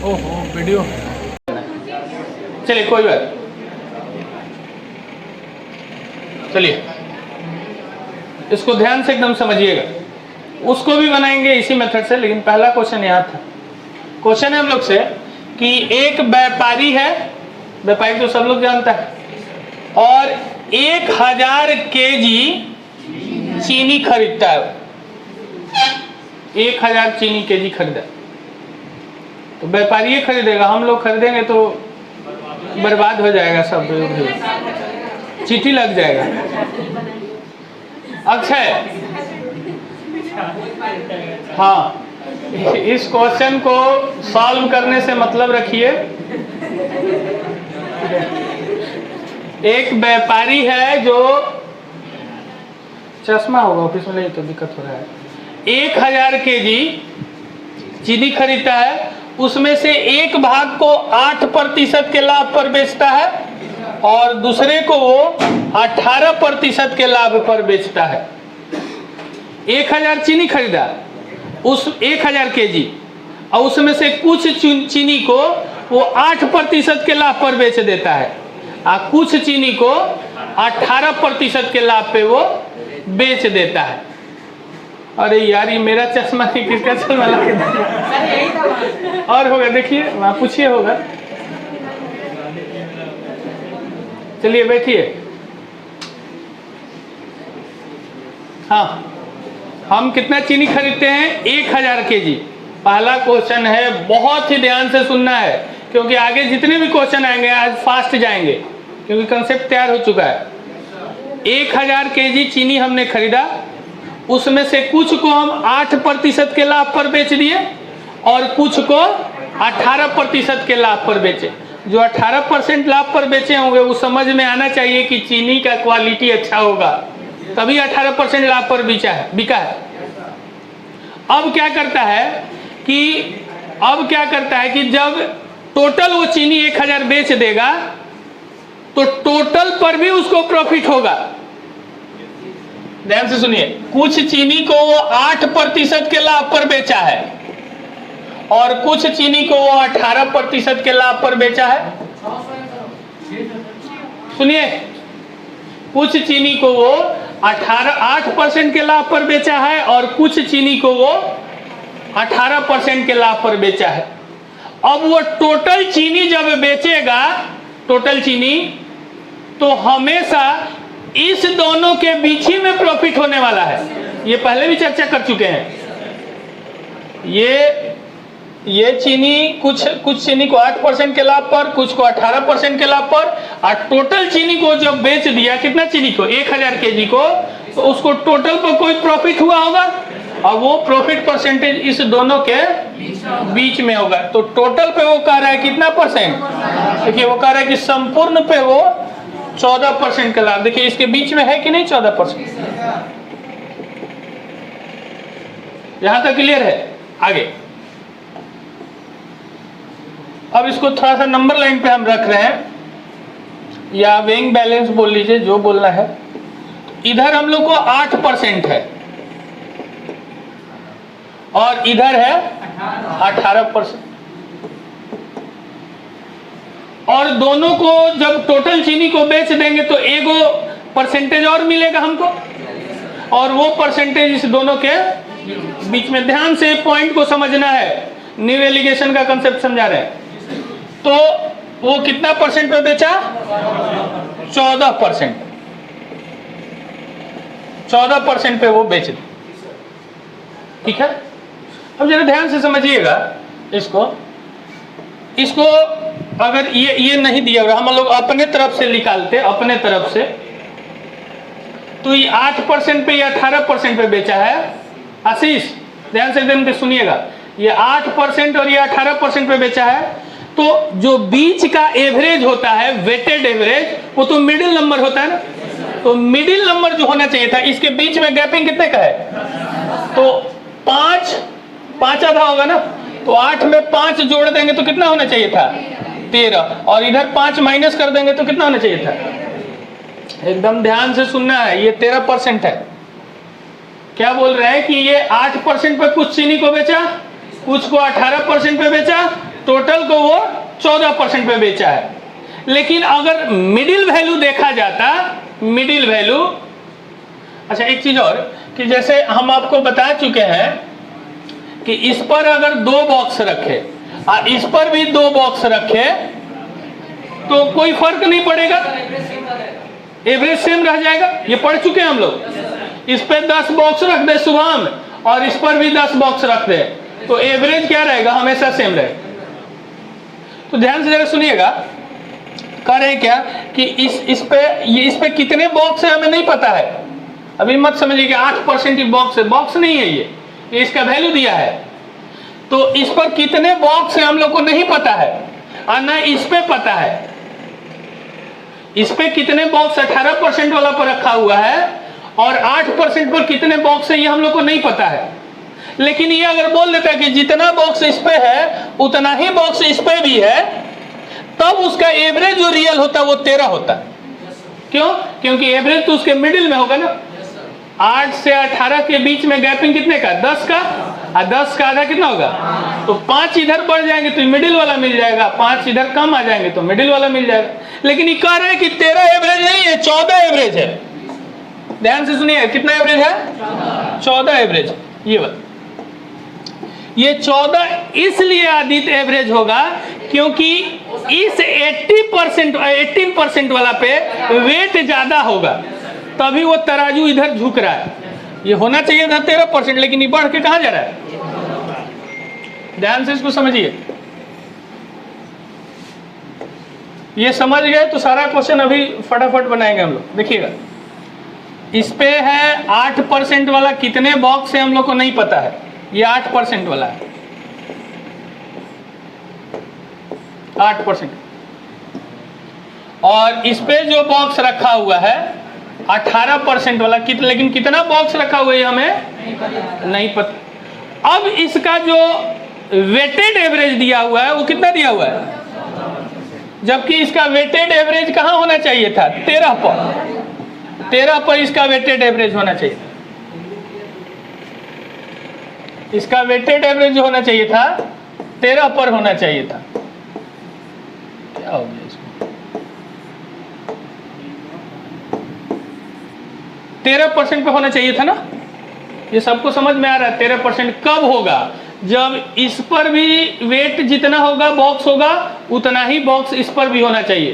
ओहो वीडियो, चलिए कोई बात, चलिए इसको ध्यान से एकदम समझिएगा। उसको भी बनाएंगे इसी मेथड से, लेकिन पहला क्वेश्चन यहाँ था। क्वेश्चन है हम लोग से कि एक व्यापारी है, व्यापारी तो सब लोग जानता है, और 1000 केजी चीनी खरीदता है। 1000 चीनी केजी खरीदा, तो व्यापारी ये खरीदेगा, हम लोग खरीदेंगे तो बर्बाद हो जाएगा सब, चीटी लग जाएगा। अक्षय, हाँ, इस क्वेश्चन को सॉल्व करने से मतलब रखिए। एक व्यापारी है जो, चश्मा होगा ऑफिस में, नहीं तो दिक्कत हो रहा है। 1000 केजी चीनी खरीदता है, उसमें से एक भाग को 8% के लाभ पर बेचता है और दूसरे को वो 18% के लाभ पर बेचता है। 1000 चीनी खरीदा, उस 1000 केजी, और उसमें से कुछ चीनी को वो 8% के लाभ पर बेच देता है और कुछ चीनी को 18% के लाभ पे वो बेच देता है। अरे यार, ये मेरा चश्मा नहीं, किसका चश्मा लगा के और होगा, देखिए वहाँ पूछिए होगा। चलिए बैठिए। हाँ, हम कितना चीनी खरीदते हैं? 1000 केजी। पहला क्वेश्चन है, बहुत ही ध्यान से सुनना है, क्योंकि आगे जितने भी क्वेश्चन आएंगे आज फास्ट जाएंगे, क्योंकि कंसेप्ट तैयार हो चुका है। 1000 केजी चीनी हमने खरीदा, उसमें से कुछ को हम 8% के लाभ पर बेच दिए और कुछ को 18% के लाभ पर बेचे। जो 18% लाभ पर बेचे होंगे वो समझ में आना चाहिए कि चीनी का क्वालिटी अच्छा होगा, तभी 18% लाभ पर बिका है। अब क्या करता है कि जब टोटल वो चीनी 1000 बेच देगा तो टोटल पर भी उसको प्रॉफिट होगा। ध्यान से सुनिए, कुछ चीनी को वो 8% के लाभ पर बेचा है और कुछ चीनी को वो 18% के लाभ पर बेचा है। सुनिए, कुछ चीनी को वो 8% के लाभ पर बेचा है और कुछ चीनी को वो 18% के लाभ पर बेचा है। अब वो टोटल चीनी जब बेचेगा, टोटल चीनी, तो हमेशा इस दोनों के बीच ही में प्रॉफिट होने वाला है। ये पहले भी चर्चा कर चुके हैं। ये चीनी, कुछ चीनी को 8% के लाभ पर, कुछ को 18% के लाभ पर, और टोटल चीनी को जब बेच दिया, कितना चीनी को? 1000 केजी को, तो उसको टोटल पर कोई प्रॉफिट हुआ होगा और वो प्रॉफिट परसेंटेज इस दोनों के बीच में होगा। तो टोटल पे वो कह रहा है कितना परसेंट? देखिए, वो कह रहा है कि संपूर्ण पे वो 14% का लाभ। देखिए इसके बीच में है कि नहीं 14%? यहां तक क्लियर है? आगे अब इसको थोड़ा सा नंबर लाइन पे हम रख रहे हैं, या वेइंग बैलेंस बोल लीजिए, जो बोलना है। इधर हम लोग को 8% है और इधर है 18%, और दोनों को जब टोटल चीनी को बेच देंगे तो एगो परसेंटेज और मिलेगा हमको, और वो परसेंटेज इस दोनों के बीच में। ध्यान से पॉइंट को समझना है, न्यू एलिगेशन का कंसेप्ट समझा रहे हैं। तो वो कितना परसेंट पे बेचा? 14%। 14% पे वो बेच दी। ठीक है, अब जरा ध्यान से समझिएगा इसको अगर ये नहीं दिया हुआ, हम लोग अपने तरफ से निकालते, अपने तरफ से, तो ये 8% पे या 18% पे बेचा है। आशीष ध्यान से एकदम सुनिएगा, ये 8% और ये 18% पे बेचा है। तो जो बीच का एवरेज होता है, वेटेड एवरेज, वो तो मिडिल नंबर होता है ना। तो मिडिल नंबर जो होना चाहिए था, इसके बीच में गैपिंग कितने का है? तो 5 आधा होगा ना। तो 8 में 5 जोड़ देंगे तो कितना होना चाहिए था? 13, और इधर 5 माइनस कर देंगे तो कितना होना चाहिए था? एकदम ध्यान से सुनना है, ये 13% है। क्या बोल रहे हैं कि ये 8% पे कुछ चीनी को बेचा, कुछ को 18% पे बेचा टोटल को वो 14% पे बेचा है। लेकिन अगर मिडिल वैल्यू देखा जाता, मिडिल वैल्यू, अच्छा एक चीज और कि जैसे हम आपको बता चुके हैं कि इस पर अगर 2 बॉक्स रखे और इस पर भी 2 बॉक्स रखे तो कोई फर्क नहीं पड़ेगा, एवरेज सेम रह जाएगा। ये पढ़ चुके हैं हम लोग। इस पे 10 बॉक्स रख दे शुभम और इस पर भी 10 बॉक्स रख दे तो एवरेज क्या रहेगा, हमेशा सेम रहेगा। तो ध्यान से जरा सुनिएगा, कह रहे हैं क्या कि इस पे कितने बॉक्स है हमें नहीं पता है। अभी मत समझिए कि 8% ही बॉक्स है, बॉक्स नहीं है ये इसका वैल्यू दिया है। तो इस पर कितने बॉक्स है हम लोग को नहीं पता है और ना इस पे पता है। इस पे कितने बॉक्स 18% वाला पर रखा हुआ है और 8% पर कितने बॉक्स है ये हम लोग को नहीं पता है। लेकिन ये अगर बोल देता है कि जितना बॉक्स इस पे है उतना ही बॉक्स इस पे भी है, तब उसका एवरेज जो रियल होता है वो 13 होता है। क्यों? क्योंकि एवरेज तो उसके मिडिल में होगा ना। 8 से 18 के बीच में गैपिंग कितने का, 10 का, और 10 का आधा कितना होगा, तो 5 इधर बढ़ जाएंगे तो मिडिल वाला मिल जाएगा, 5 इधर कम आ जाएंगे तो मिडिल वाला मिल जाएगा। लेकिन ये कह रहे हैं कि 13 एवरेज नहीं है, 14 एवरेज है। ध्यान से सुनिए, कितना एवरेज है, 14 एवरेज। ये बात, ये 14 इसलिए आदित एवरेज होगा क्योंकि इस 18% वाला पे वेट ज्यादा होगा, तभी वो तराजू इधर झुक रहा है। ये होना चाहिए था 13%, लेकिन ये बढ़ के कहां जा रहा है। ध्यान से इसको समझिए। ये समझ गए तो सारा क्वेश्चन अभी फटाफट बनाएंगे हम लोग। देखिएगा, इस पे है 8% वाला, कितने बॉक्स है हम लोग को नहीं पता है, ये 8% वाला है, 8%। और इस पे जो बॉक्स रखा हुआ है 18% वाला, लेकिन कितना बॉक्स रखा हुआ है हमें नहीं पता। अब इसका जो वेटेड एवरेज दिया हुआ है वो कितना दिया हुआ है, जबकि इसका वेटेड एवरेज कहां होना चाहिए था, 13 पर। 13 पर इसका वेटेड एवरेज होना चाहिए। इसका वेटेड एवरेज जो होना चाहिए था 13 पर होना चाहिए था। क्या हो गया इसको, 13% पे होना चाहिए था ना। ये सबको समझ में आ रहा है। 13% कब होगा, जब इस पर भी वेट जितना होगा बॉक्स होगा उतना ही बॉक्स इस पर भी होना चाहिए,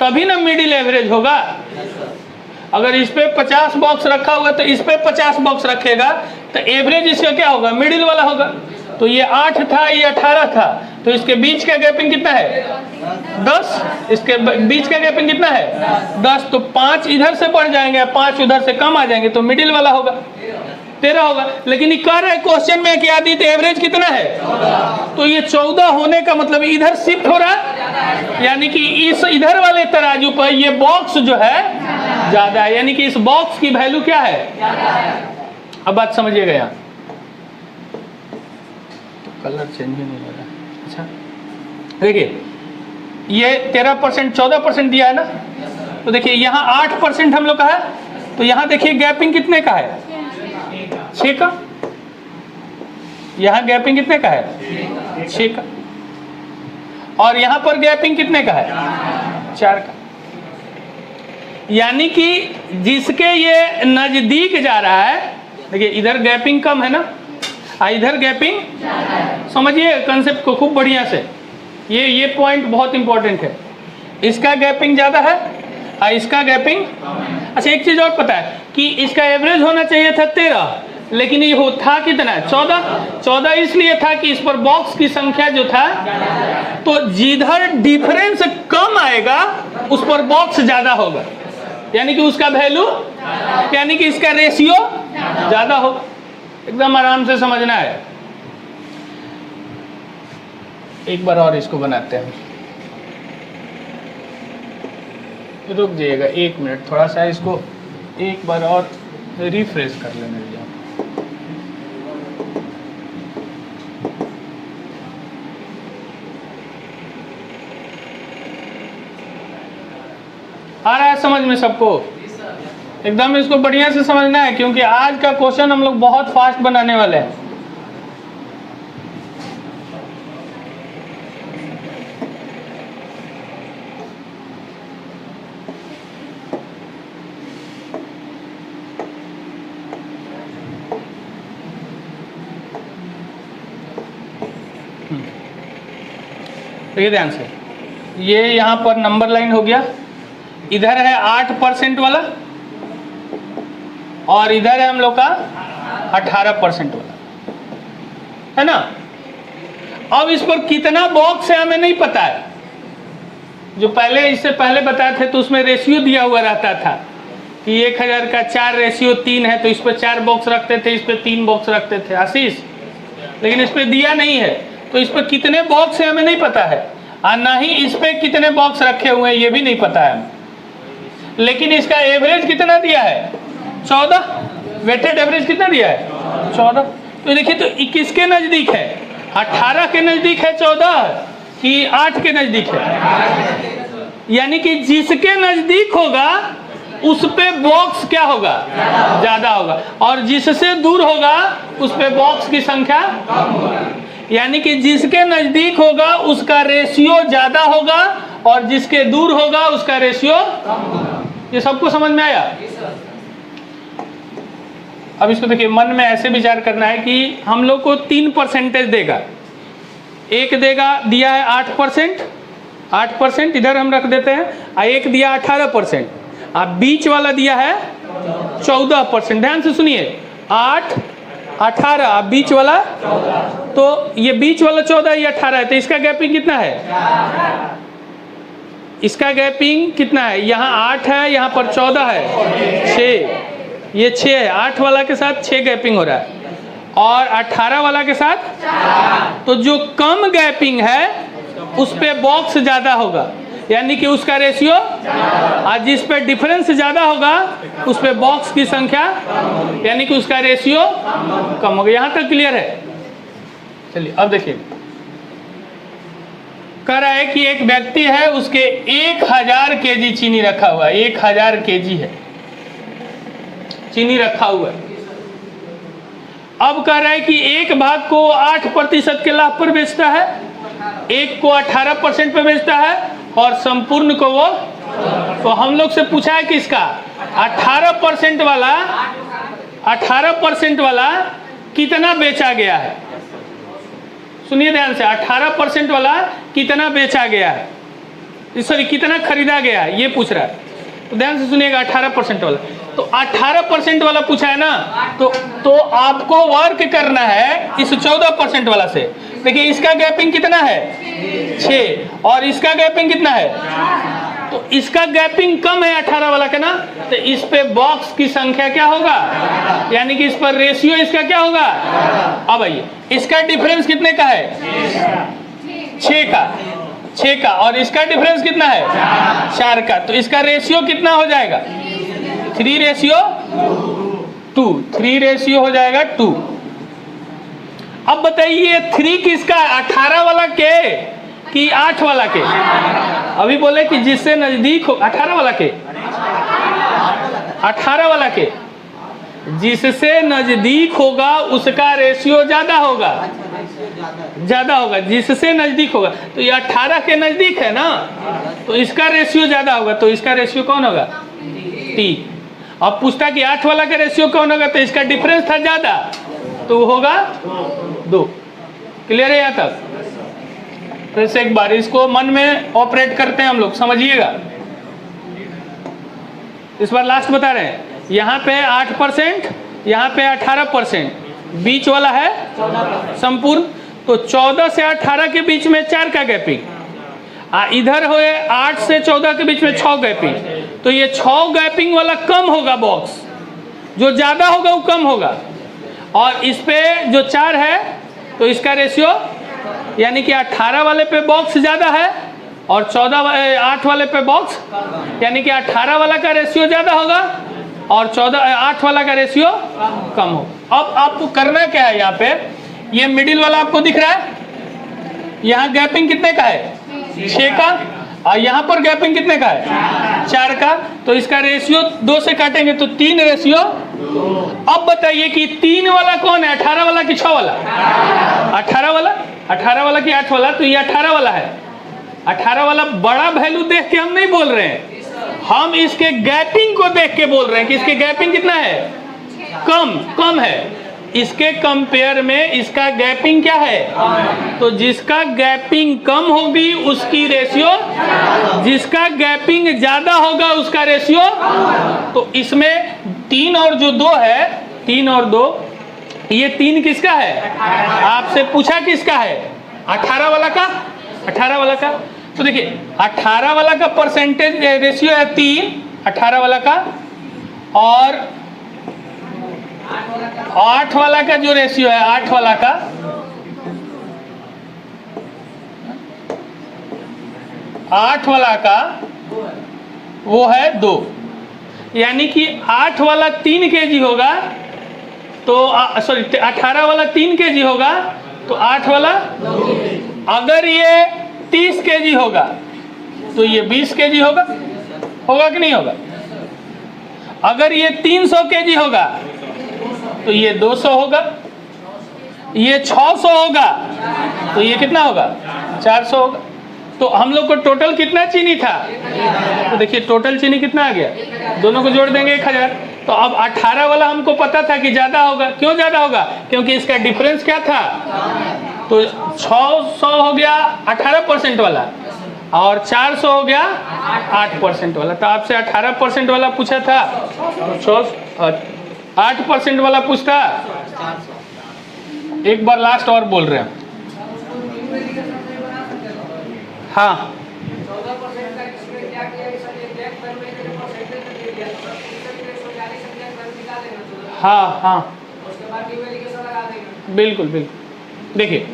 तभी ना मिडिल एवरेज होगा। अगर इस पे 50 बॉक्स रखा हुआ तो इस पे 50 बॉक्स रखेगा तो एवरेज इसका क्या होगा, मिडिल वाला होगा। तो ये 8 था, ये 18 था, तो इसके बीच का गैपिंग कितना है, 10। इसके बीच का गैपिंग कितना है, 10। तो 5 इधर से बढ़ जाएंगे, 5 उधर से कम आ जाएंगे तो मिडिल वाला होगा, 13 होगा। लेकिन ये कह रहा है क्वेश्चन में कि आदित्य एवरेज कितना है, तो ये 14 होने का मतलब इधर शिफ्ट हो रहा है, यानी कि इस इधर वाले तराजू पर ये बॉक्स जो है ज्यादा है, यानी कि इस बॉक्स की वैल्यू क्या है। अब बात समझिएगा, यहाँ कलर चेंज ही नहीं हो रहा। अच्छा देखिए, ये 13% 14% दिया है ना, तो देखिए यहाँ 8% हम लोग का है, तो यहाँ देखिए गैपिंग कितने का है, 6 का। यहाँ गैपिंग कितने का है, 6 का। और यहाँ पर गैपिंग कितने का है, 4 का। यानी कि जिसके ये नजदीक जा रहा है, देखिए इधर गैपिंग कम है ना, इधर गैपिंग, समझिए कंसेप्ट को खूब बढ़िया से। ये पॉइंट बहुत इंपॉर्टेंट है। इसका गैपिंग ज्यादा है और इसका गैपिंग। अच्छा एक चीज और पता है कि इसका एवरेज होना चाहिए था 13, लेकिन ये था कितना, 14 इसलिए था कि इस पर बॉक्स की संख्या जो था, तो जिधर डिफरेंस कम आएगा उस पर बॉक्स ज्यादा होगा, यानी कि उसका वैल्यू, यानी कि इसका रेशियो ज्यादा होगा। एकदम आराम से समझना है। एक बार और इसको बनाते हैं, रुक जाइएगा 1 मिनट, थोड़ा सा इसको एक बार और रिफ्रेश कर लेने दीजिए। आ रहा है समझ में सबको? एकदम इसको बढ़िया से समझना है, क्योंकि आज का क्वेश्चन हम लोग बहुत फास्ट बनाने वाले हैं। देखिए ध्यान से, ये यहाँ पर नंबर लाइन हो गया, इधर है 8% वाला और इधर है हम लोग का 18% वाला, है ना। अब इस पर कितना बॉक्स है हमें नहीं पता है। जो पहले इससे पहले बताए थे तो उसमें रेशियो दिया हुआ रहता था कि 1000 का 4:3 है, तो इस पर 4 बॉक्स रखते थे, इस पर 3 बॉक्स रखते थे आशीष। लेकिन इस पर दिया नहीं है, तो इस पर कितने बॉक्स है हमें नहीं पता है, और ना ही इस पर कितने बॉक्स रखे हुए हैं ये भी नहीं पता है। लेकिन इसका एवरेज कितना दिया है? 14। वेटेड एवरेज कितना दिया है? 14। तो देखिए, तो किसके नज़दीक है? 18 के नज़दीक है 14 कि 8 के नज़दीक है? यानी कि जिसके नज़दीक होगा उस पे बॉक्स क्या होगा? ज़्यादा होगा, और जिससे दूर होगा उस पे बॉक्स की संख्या कम होगा। यानी कि जिसके नज़दीक होगा उसका रेशियो ज़्यादा होगा और जिसके दूर होगा उसका रेशियो कम होगा। ये सबको समझ में आया? अब इसको देखिए, मन में ऐसे विचार करना है कि हम लोग को 3% देगा, एक देगा दिया है 8% इधर हम रख देते हैं, और एक दिया 18%, और बीच वाला दिया है 14%। ध्यान से सुनिए, 8, 18, बीच वाला 14। तो ये बीच वाला 14, ये 18 है, तो इसका गैपिंग कितना है? इसका गैपिंग कितना है? यहाँ 8 है, यहाँ पर 14 है, 6, ये 6 है। 8 वाला के साथ 6 गैपिंग हो रहा है और 18 वाला के साथ, तो जो कम गैपिंग है उस पे बॉक्स ज़्यादा होगा, यानी कि उसका रेशियो, और जिस पे डिफरेंस ज़्यादा होगा उस पे बॉक्स की संख्या, यानी कि उसका रेशियो कम होगा। यहाँ तक क्लियर है? चलिए अब देखिए, कह रहा है कि एक व्यक्ति है, उसके 1000 केजी चीनी रखा हुआ है, 1000 केजी है चीनी रखा हुआ है। अब कह रहा है कि एक भाग को 8% के लाभ पर बेचता है, एक को 18% पे बेचता है और संपूर्ण को वो, तो हम लोग से पूछा है कि इसका 18% वाला कितना बेचा गया है। सुनिए ध्यान से, 18% वाला कितना बेचा गया है, सॉरी कितना खरीदा गया है, ये पूछ रहा है। तो ध्यान से सुनिएगा, 18% वाला, तो 18% वाला पूछा है ना, तो आपको वर्क करना है इस 14% वाला से। देखिए इसका गैपिंग कितना है? 6, और इसका गैपिंग कितना है? तो इसका गैपिंग कम है 18 वाला का ना, तो इस पे बॉक्स की संख्या क्या होगा, यानी कि इस पर रेशियो इसका क्या होगा। अब आइए, इसका डिफरेंस कितने का है? 6 का, और इसका डिफरेंस कितना है? 4 का, तो इसका रेशियो कितना हो जाएगा? 3:2 रेशियो हो जाएगा 2। अब बताइए 3 किसका? 18 वाला के कि 8 वाला के? अभी बोले कि जिससे नजदीक हो, 18 वाला के, 18 वाला के, जिससे नजदीक होगा उसका रेशियो ज्यादा होगा, जिससे नजदीक होगा। तो ये 18 के नजदीक है ना, तो इसका रेशियो ज्यादा होगा, तो इसका रेशियो कौन होगा? 3। अब पूछता कि 8 वाला का रेशियो कौन होगा, तो इसका डिफरेंस था ज्यादा, तो होगा 2। क्लियर है यहाँ तक? फिर से एक बार इसको मन में ऑपरेट करते हैं हम लोग, समझिएगा। इस बार लास्ट बता रहे हैं, यहाँ पे 8%, यहाँ पे 18%, बीच वाला है संपूर्ण, तो 14 से 18 के बीच में 4 का गैपिंग, इधर हुए 8 से 14 के बीच में 6 गैपिंग, तो ये 6 गैपिंग वाला कम होगा बॉक्स, जो ज़्यादा होगा वो कम होगा। और इस पे जो 4 है तो इसका रेशियो, यानी कि 18 वाले पे बॉक्स ज़्यादा है और 8 वाले पे बॉक्स, यानी कि 18 वाला का रेशियो ज़्यादा होगा और 8 वाला का रेशियो कम होगा। अब आपको करना क्या है, यहाँ पे ये मिडिल वाला आपको दिख रहा है, यहाँ गैपिंग कितने का है? 6 का, और यहाँ पर गैपिंग कितने का है? 4 का, तो इसका रेशियो 2 से काटेंगे तो 3 रेशियो। अब बताइए कि 3 वाला कौन है, 18 वाला कि 6 वाला? 18 वाला कि 8 वाला? तो ये 18 वाला है। 18 वाला बड़ा वैल्यू देख के हम नहीं बोल रहे हैं, हम इसके गैपिंग को देख के बोल रहे हैं कि इसके गैपिंग कितना है? कम है। इसके कंपेयर में इसका गैपिंग क्या है? तो जिसका गैपिंग कम होगी उसकी रेशियो, जिसका गैपिंग ज्यादा होगा उसका रेशियो। तो इसमें 3 और जो 2 है, 3 और 2, ये 3 किसका है? आपसे पूछा किसका है? 18 वाला का, 18 वाला का। तो देखिए 18 वाला का परसेंटेज रेशियो है 3, 18 वाला का, और 8 वाला का जो रेशियो है, 8 वाला का, 8 वाला का वो है 2। यानी कि 8 वाला 3 kg होगा, तो सॉरी 18 वाला 3 kg होगा, तो 8 वाला, अगर ये 30 kg होगा तो ये 20 kg होगा, होगा कि नहीं होगा? अगर ये 300 kg होगा तो ये 200 होगा, ये 600 होगा तो ये कितना होगा? 400 होगा। तो हम लोग को टोटल कितना चीनी था? तो देखिए टोटल चीनी कितना आ गया, दोनों को जोड़ देंगे 1000। तो अब 18 वाला हमको पता था कि ज़्यादा होगा। क्यों ज़्यादा होगा? क्योंकि इसका डिफरेंस क्या था? तो 600 हो गया 18% वाला, और 400 हो गया 8% वाला। तो आपसे 18% वाला पूछा था, 8% वाला पूछता। एक बार लास्ट और बोल रहे हैं। हाँ हाँ हाँ बिल्कुल बिल्कुल। देखिए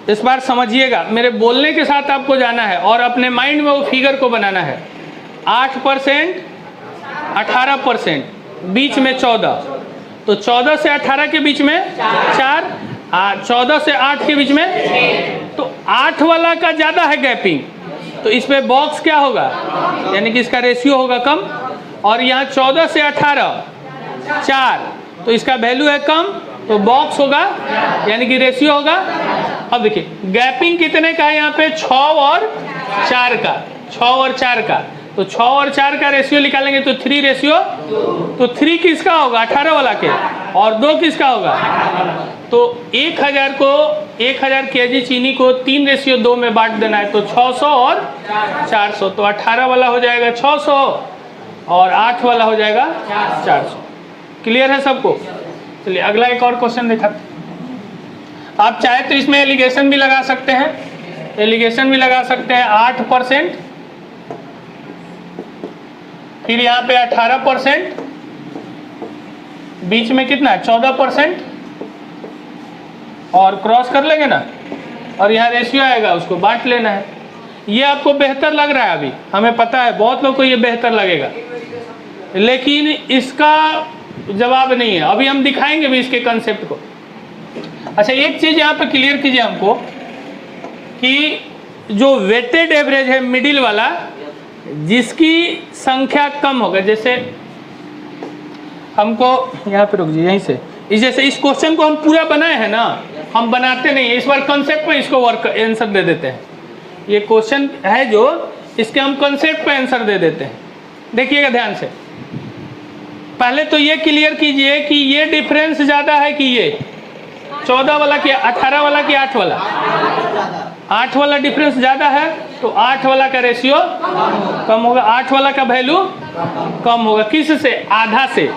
इस बार समझिएगा, मेरे बोलने के साथ आपको जाना है और अपने माइंड में वो फिगर को बनाना है। 8%, 18%, बीच में 14, तो 14 से 18 के बीच में 4, 14 से 8 के बीच में, तो 8 वाला का ज़्यादा है गैपिंग, तो इस पे बॉक्स क्या होगा? यानी कि इसका रेशियो होगा कम। और यहाँ 14 से 18 4, तो इसका वैल्यू है कम, तो बॉक्स होगा, यानी कि रेशियो होगा। अब देखिए गैपिंग कितने का है यहाँ पे? 6 और 4 का, 6 और 4 का। तो 6 और 4 का रेशियो निकालेंगे तो 3 रेशियो, तो 3 किसका होगा? 18 वाला के, और 2 किसका होगा? तो 1000 kg चीनी को 3 रेशियो 2 में बांट देना है, तो 600 और 400। तो 18 वाला हो जाएगा 600 और 8 वाला हो जाएगा 400। क्लियर है सबको? चलिए अगला एक और क्वेश्चन दिखाते हैं। आप चाहे तो इसमें एलिगेशन भी लगा सकते हैं, एलिगेशन भी लगा सकते हैं। 8%, फिर यहाँ पे 18%, बीच में कितना है? 14%, और क्रॉस कर लेंगे ना, और यहाँ रेशियो आएगा, उसको बांट लेना है। ये आपको बेहतर लग रहा है अभी, हमें पता है बहुत लोग को ये बेहतर लगेगा, लेकिन इसका जवाब नहीं है। अभी हम दिखाएंगे भी इसके कंसेप्ट को। अच्छा एक चीज़ यहाँ पे क्लियर कीजिए हमको कि जो वेटेड एवरेज है मिडिल वाला, जिसकी संख्या कम होगा, जैसे हमको यहाँ पे रुक जाइए यहीं से, जैसे इस क्वेश्चन को हम पूरा बनाए हैं ना, हम बनाते नहीं है, इस बार कंसेप्ट पे इसको वर्क आंसर दे देते हैं। ये क्वेश्चन है जो, इसके हम कंसेप्ट पे आंसर दे देते हैं। देखिएगा ध्यान से, पहले तो ये क्लियर कीजिए कि ये डिफरेंस ज़्यादा है कि ये 14 वाला कि 18 वाला कि 8 वाला? 8 वाला डिफरेंस ज़्यादा है, तो 8 वाला का रेशियो कम होगा, 8 वाला का वैल्यू कम होगा। किस से? आधा से।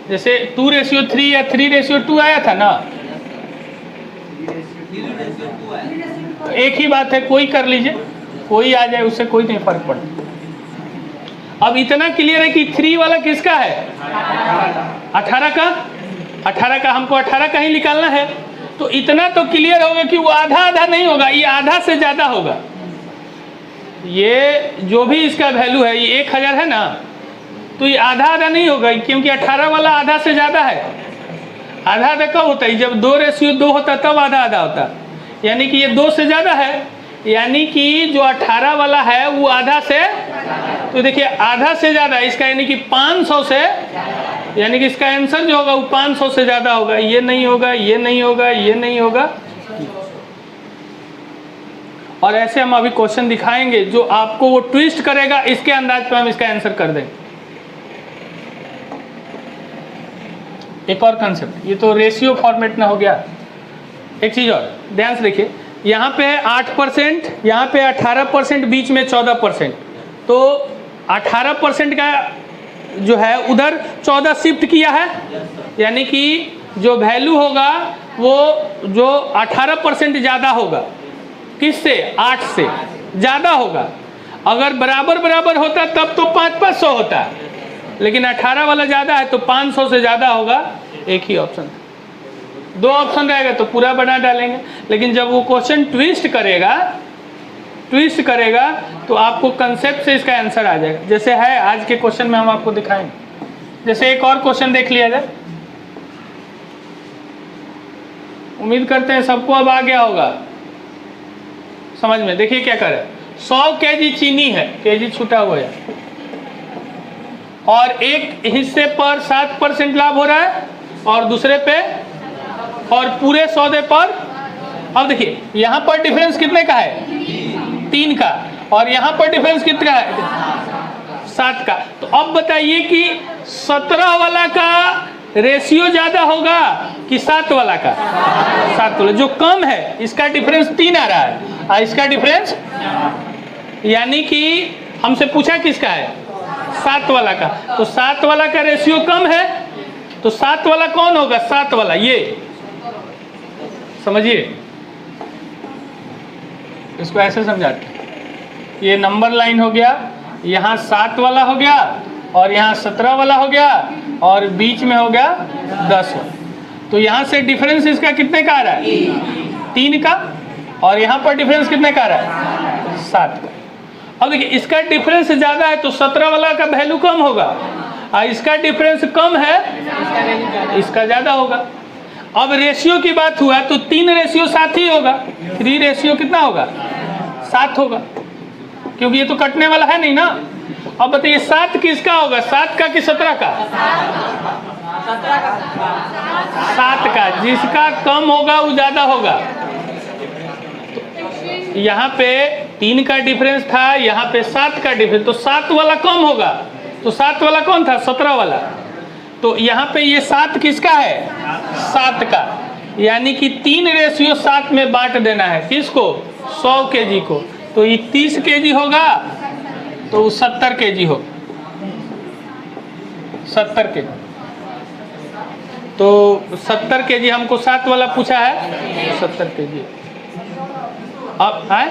जैसे 2:3 या 3:2 आया था ना, तो एक ही बात है, कोई कर लीजिए, कोई आ जाए, उससे कोई नहीं फर्क पड़ता। अब इतना क्लियर है कि 3 वाला किसका है? 18 का। 18 का हमको 18 का ही निकालना है, तो इतना तो क्लियर होगा कि वो आधा आधा नहीं होगा, ये आधा से ज़्यादा होगा। ये जो भी इसका वैल्यू है, ये 1000 है ना, तो ये आधा आधा नहीं होगा, क्योंकि 18 वाला आधा से ज़्यादा है। आधा आधा कब होता है? जब 2:2 होता तब आधा आधा होता, यानी कि ये 2 से ज़्यादा है, यानी कि जो 18 वाला है वो आधा से, तो देखिए आधा से ज़्यादा इसका, यानी कि 500 से, यानी कि इसका आंसर जो होगा वो 500 से ज़्यादा होगा। ये नहीं होगा, ये नहीं होगा, ये नहीं होगा। और ऐसे हम अभी क्वेश्चन दिखाएंगे जो आपको वो ट्विस्ट करेगा, इसके अंदाज पे हम इसका आंसर कर देंगे। एक और कंसेप्ट, ये तो रेशियो फॉर्मेट में हो गया। एक चीज़ और ध्यान से देखिए, यहाँ पे है 8%, यहाँ पे 18%, बीच में 14%। तो 18% का जो है उधर 14 शिफ्ट किया है, यानी कि जो वैल्यू होगा वो जो 18% ज़्यादा होगा, किससे? 8 से ज़्यादा होगा। अगर बराबर बराबर होता तब तो 500 होता, लेकिन 18 वाला ज़्यादा है तो 500 से ज़्यादा होगा। एक ही ऑप्शन, 2 ऑप्शन रहेगा तो पूरा बना डालेंगे, लेकिन जब वो क्वेश्चन ट्विस्ट करेगा तो आपको कंसेप्ट से इसका आंसर आ जाएगा। जैसे है आज के क्वेश्चन में हम आपको दिखाएंगे। जैसे एक और क्वेश्चन देख लिया जाए, उम्मीद करते हैं सबको अब आ गया होगा समझ में। देखिए क्या करे, 100 kg चीनी है, केजी छूटा हुआ है, और एक हिस्से पर 7% लाभ हो रहा है और दूसरे पे और पूरे सौदे पर। अब देखिए यहाँ पर डिफरेंस कितने का है? 3 का, और यहाँ पर डिफरेंस कितना है? 7 का। तो अब बताइए कि 17 वाला का रेशियो ज्यादा होगा कि 7 वाला का? 7 वाला जो कम है, इसका डिफरेंस 3 आ रहा है और इसका डिफरेंस, यानी कि हमसे पूछा किसका है? 7 वाला का। तो 7 वाला का रेशियो कम है, तो 7 वाला कौन होगा? 7 वाला, ये समझिए, इसको ऐसे समझाते हैं। ये नंबर लाइन हो गया, यहाँ 7 वाला हो गया और यहाँ 17 वाला हो गया और बीच में हो गया 10 वाला। तो यहाँ से डिफरेंस इसका कितने का आ रहा है? 3 का, और यहाँ पर डिफरेंस कितने का आ रहा है? 7 का। अब देखिए इसका डिफरेंस ज़्यादा है तो 17 वाला का वैल्यू कम होगा, और इसका डिफरेंस कम है, इसका ज़्यादा होगा। अब रेशियो की बात हुआ तो 3 रेशियो 7 ही होगा, 3 रेशियो कितना होगा? 7 होगा, क्योंकि ये तो कटने वाला है नहीं ना। अब बताइए 7 किसका होगा? 7 का कि 17 का? 7 का। जिसका कम होगा वो ज़्यादा होगा। तो यहाँ पे 3 का डिफरेंस था, यहाँ पे 7 का डिफरेंस, तो 7 वाला कम होगा। तो 7 वाला कौन था? 17 वाला। तो यहाँ पे ये 7 किसका है? 7 का, यानी कि 3 रेशियो 7 में बांट देना है। किसको? 100 kg को। तो ये 30 kg होगा तो 70 kg होगा, 70 kg। तो 70 kg हमको 7 वाला पूछा है, 70 kg। अब है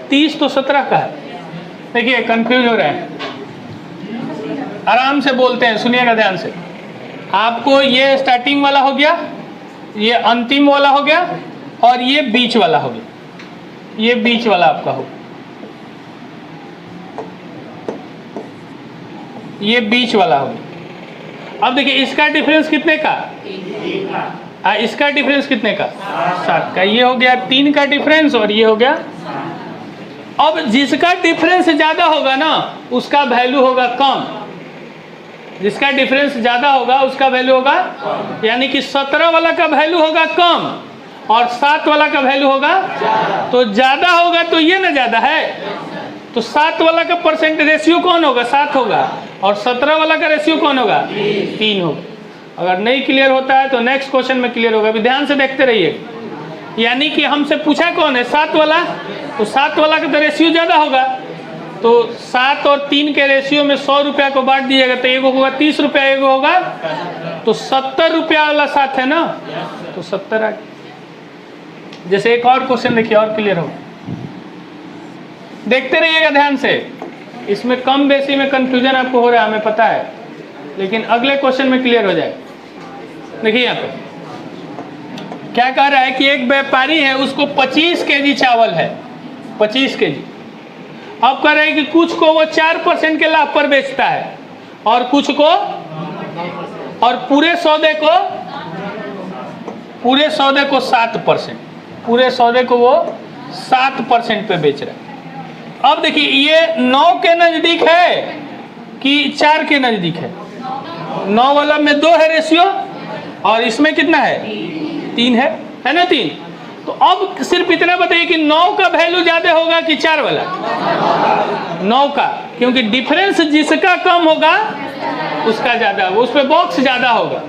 30 तो 17 का है। देखिए कंफ्यूज हो रहे हैं, आराम से बोलते हैं, सुनिएगा ध्यान से। आपको ये स्टार्टिंग वाला हो गया, ये अंतिम वाला हो गया, और ये बीच वाला हो गया। ये बीच वाला आपका हो, ये बीच वाला हो गया। अब देखिए इसका डिफरेंस कितने का? इसका डिफरेंस कितने का? 7 का। ये हो गया 3 का डिफरेंस और ये हो गया। अब जिसका डिफरेंस ज्यादा होगा ना उसका वैल्यू होगा कम, जिसका डिफरेंस ज्यादा होगा उसका वैल्यू होगा, यानी कि 17 वाला का वैल्यू होगा कम और 7 वाला का वैल्यू होगा तो ज्यादा होगा। तो ये ना ज्यादा है, तो 7 वाला का परसेंट रेशियो कौन होगा? 7 होगा, और 17 वाला का रेशियो कौन होगा? 3 होगा। अगर नहीं क्लियर होता है तो नेक्स्ट क्वेश्चन में क्लियर होगा। अभी ध्यान से देखते रहिए। यानी कि हमसे पूछा कौन है? 7 वाला। तो 7 वाला का तो रेशियो ज्यादा होगा, तो 7 और 3 के रेशियो में 100 रुपया को बांट दीजिएगा तो एगो होगा 30 रुपया, एगो होगा तो 70 रुपया वाला 7 है ना, तो 70 आ गया। जैसे एक और क्वेश्चन देखिए और क्लियर हो, देखते रहिएगा ध्यान से। इसमें कम बेसी में कंफ्यूजन आपको हो रहा है, हमें पता है, लेकिन अगले क्वेश्चन में क्लियर हो जाए। देखिए यहाँ पे क्या कह रहा है कि एक व्यापारी है, उसको 25 kg चावल है, 25 kg। अब कह रहा है कि कुछ को वो 4% के लाभ पर बेचता है और कुछ को, और पूरे सौदे को 7%, पूरे सौदे को वो 7% पे बेच रहा है। अब देखिए ये 9 के नजदीक है कि 4 के नजदीक है? 9 वाला में 2 है रेशियो और इसमें कितना है? 3 है ना, 3। तो अब सिर्फ इतना बताइए कि 9 का वैल्यू ज्यादा होगा कि 4 वाला? 9 का, क्योंकि डिफरेंस जिसका कम होगा उसका ज़्यादा, उस पर बॉक्स ज़्यादा होगा।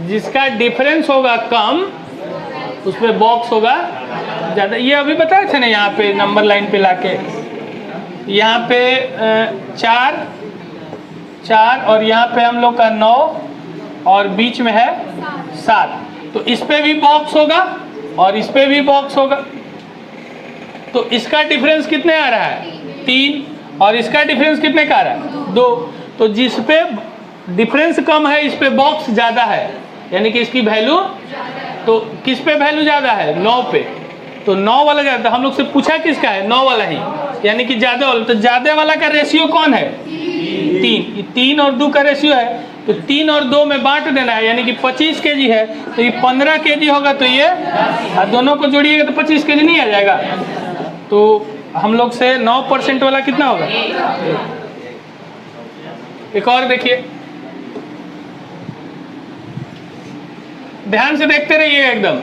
जिसका डिफरेंस होगा कम उस पर बॉक्स होगा ज़्यादा। ये अभी बताए थे ना यहाँ पे नंबर लाइन पे लाके, यहाँ पे 4 और यहाँ पे हम लोग का 9 और बीच में है 7। तो इस पे भी बॉक्स होगा और इस पे भी बॉक्स होगा। तो इसका डिफरेंस कितने आ रहा है 3 और इसका डिफरेंस कितने का आ रहा है 2। तो जिस पे डिफरेंस कम है इस पे बॉक्स ज़्यादा है, यानी कि इसकी वैल्यू, तो किस पे वैल्यू ज़्यादा है 9 पे, तो 9 वाला ज़्यादा। हम लोग से पूछा किसका है 9 वाला ही, यानी कि ज़्यादा वाला। तो ज़्यादा वाला का रेशियो कौन है 3, 3 और 2 का रेशियो है। तो 3 और 2 में बांट देना है, यानी कि 25 kg है तो ये 15 kg होगा। तो ये दोनों को जोड़िएगा तो 25 kg नहीं आ जाएगा। तो हम लोग से 9% वाला कितना होगा। एक और देखिए, ध्यान से देखते रहिए एकदम।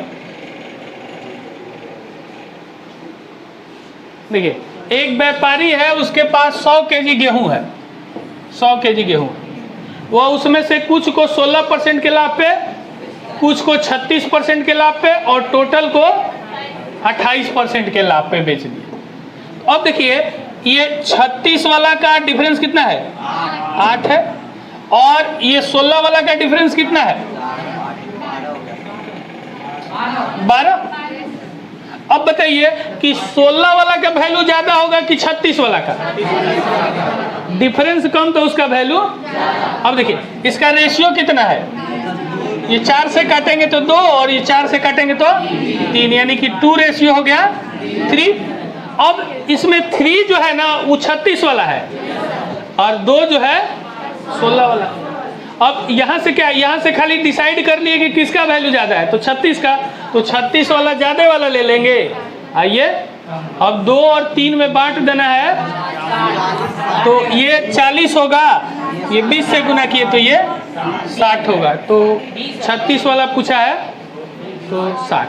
देखिए, एक व्यापारी है, उसके पास 100 kg गेहूं है, 100 kg गेहूं। वह उसमें से कुछ को 16% के लाभ पे, कुछ को 36% के लाभ पे और टोटल को 28% के लाभ पे बेच दिया। अब देखिए, ये 36 वाला का डिफरेंस कितना है 8 है, और ये 16 वाला का डिफरेंस कितना है 12। अब बताइए कि 16 वाला का वैल्यू ज्यादा होगा कि 36 वाला का। डिफरेंस कम तो उसका वैल्यू। अब देखिए इसका रेशियो कितना है, ये 4 से काटेंगे तो 2 और ये 4 से काटेंगे तो 3, यानी कि 2 रेशियो हो गया 3। अब इसमें 3 जो है ना वो 36 वाला है और 2 जो है 16 वाला। अब यहाँ से क्या, यहाँ से खाली डिसाइड कर लिए कि किसका वैल्यू ज़्यादा है, तो 36 का। तो 36 वाला ज़्यादा वाला ले लेंगे। आइए, अब 2 और 3 में बांट देना है, तो ये 40 होगा, ये 20 से गुना किए तो ये 60 होगा। तो 36 वाला पूछा है तो 60।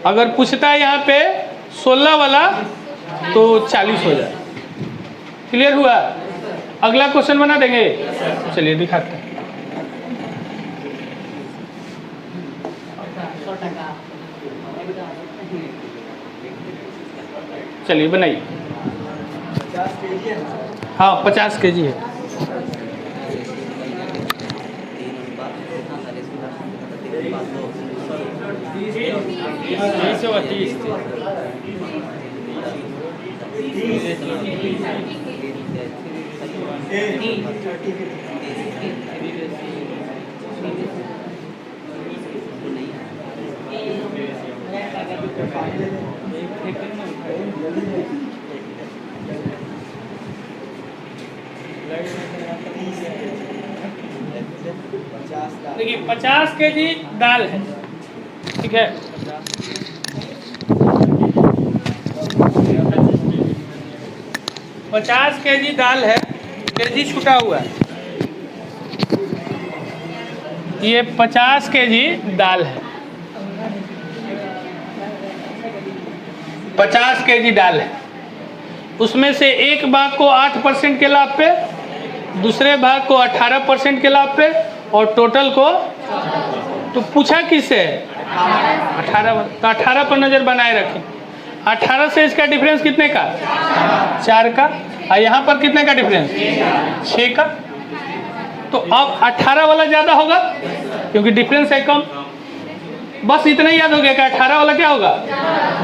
अगर पूछता है यहाँ पे 16 वाला तो 40 हो जाए। क्लियर हुआ। अगला क्वेश्चन बना देंगे, चलिए दिखाते हैं। चलिए बनाइए। हाँ 50 kg है। देखिए 50 kg दाल है, ठीक है। 50 kg दाल है, केजी छूटा हुआ है। ये 50 kg दाल है, 50 kg दाल है। उसमें से एक भाग को 8% के लाभ पे, दूसरे भाग को 18% के लाभ पे और टोटल को, तो पूछा किससे 18। तो 18 पर नजर बनाए रखें। 18 से इसका डिफरेंस कितने का 4 का, और यहाँ पर कितने का डिफरेंस 6 का। तो अब 18 वाला ज़्यादा होगा क्योंकि डिफरेंस है कम। बस इतना ही याद हो गया कि 18 वाला क्या होगा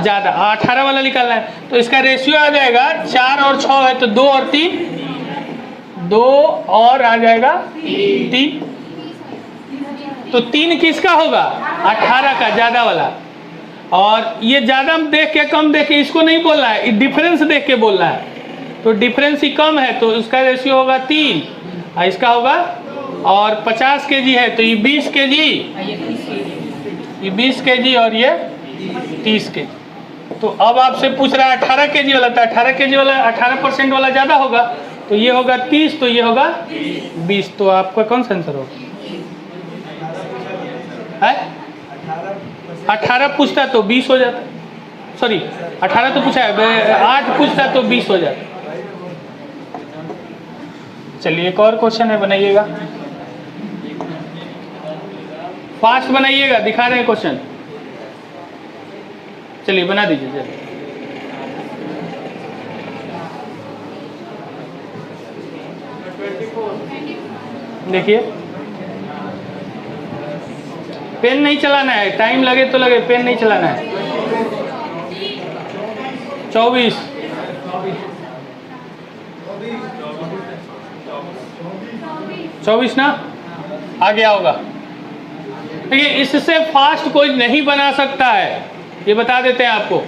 ज़्यादा, 18 वाला निकालना है। तो इसका रेशियो आ जाएगा 4 और 6 है तो 2 और 3, 2 और आ जाएगा 3। तो 3 किसका होगा 18 का, ज़्यादा वाला। और ये ज़्यादा देख के कम देख के इसको नहीं बोलना है, डिफरेंस देख के बोलना है। तो डिफरेंस ही कम है तो उसका रेशियो होगा 3 और इसका होगा, और 50 kg है तो ये 20 kg, ये 20 kg और ये 30 kg। तो अब आपसे पूछ रहा है 18 kg वाला, तो 18 kg वाला 18% वाला ज़्यादा होगा तो ये होगा 30, तो ये होगा 20। तो आपका कौन सा आंसर होगा है 18 पूछता तो 20 हो जाता, सॉरी 18 तो पूछा है, 8 पूछता तो 20 हो जाता। चलिए एक और क्वेश्चन है, बनाइएगा, फास्ट बनाइएगा, दिखा रहे हैं क्वेश्चन। चलिए बना दीजिए चलिए। देखिए पेन नहीं चलाना है, टाइम लगे तो लगे, पेन नहीं चलाना है। 24 24 ना आ गया होगा। देखिए इससे फास्ट कोई नहीं बना सकता है, ये बता देते हैं आपको।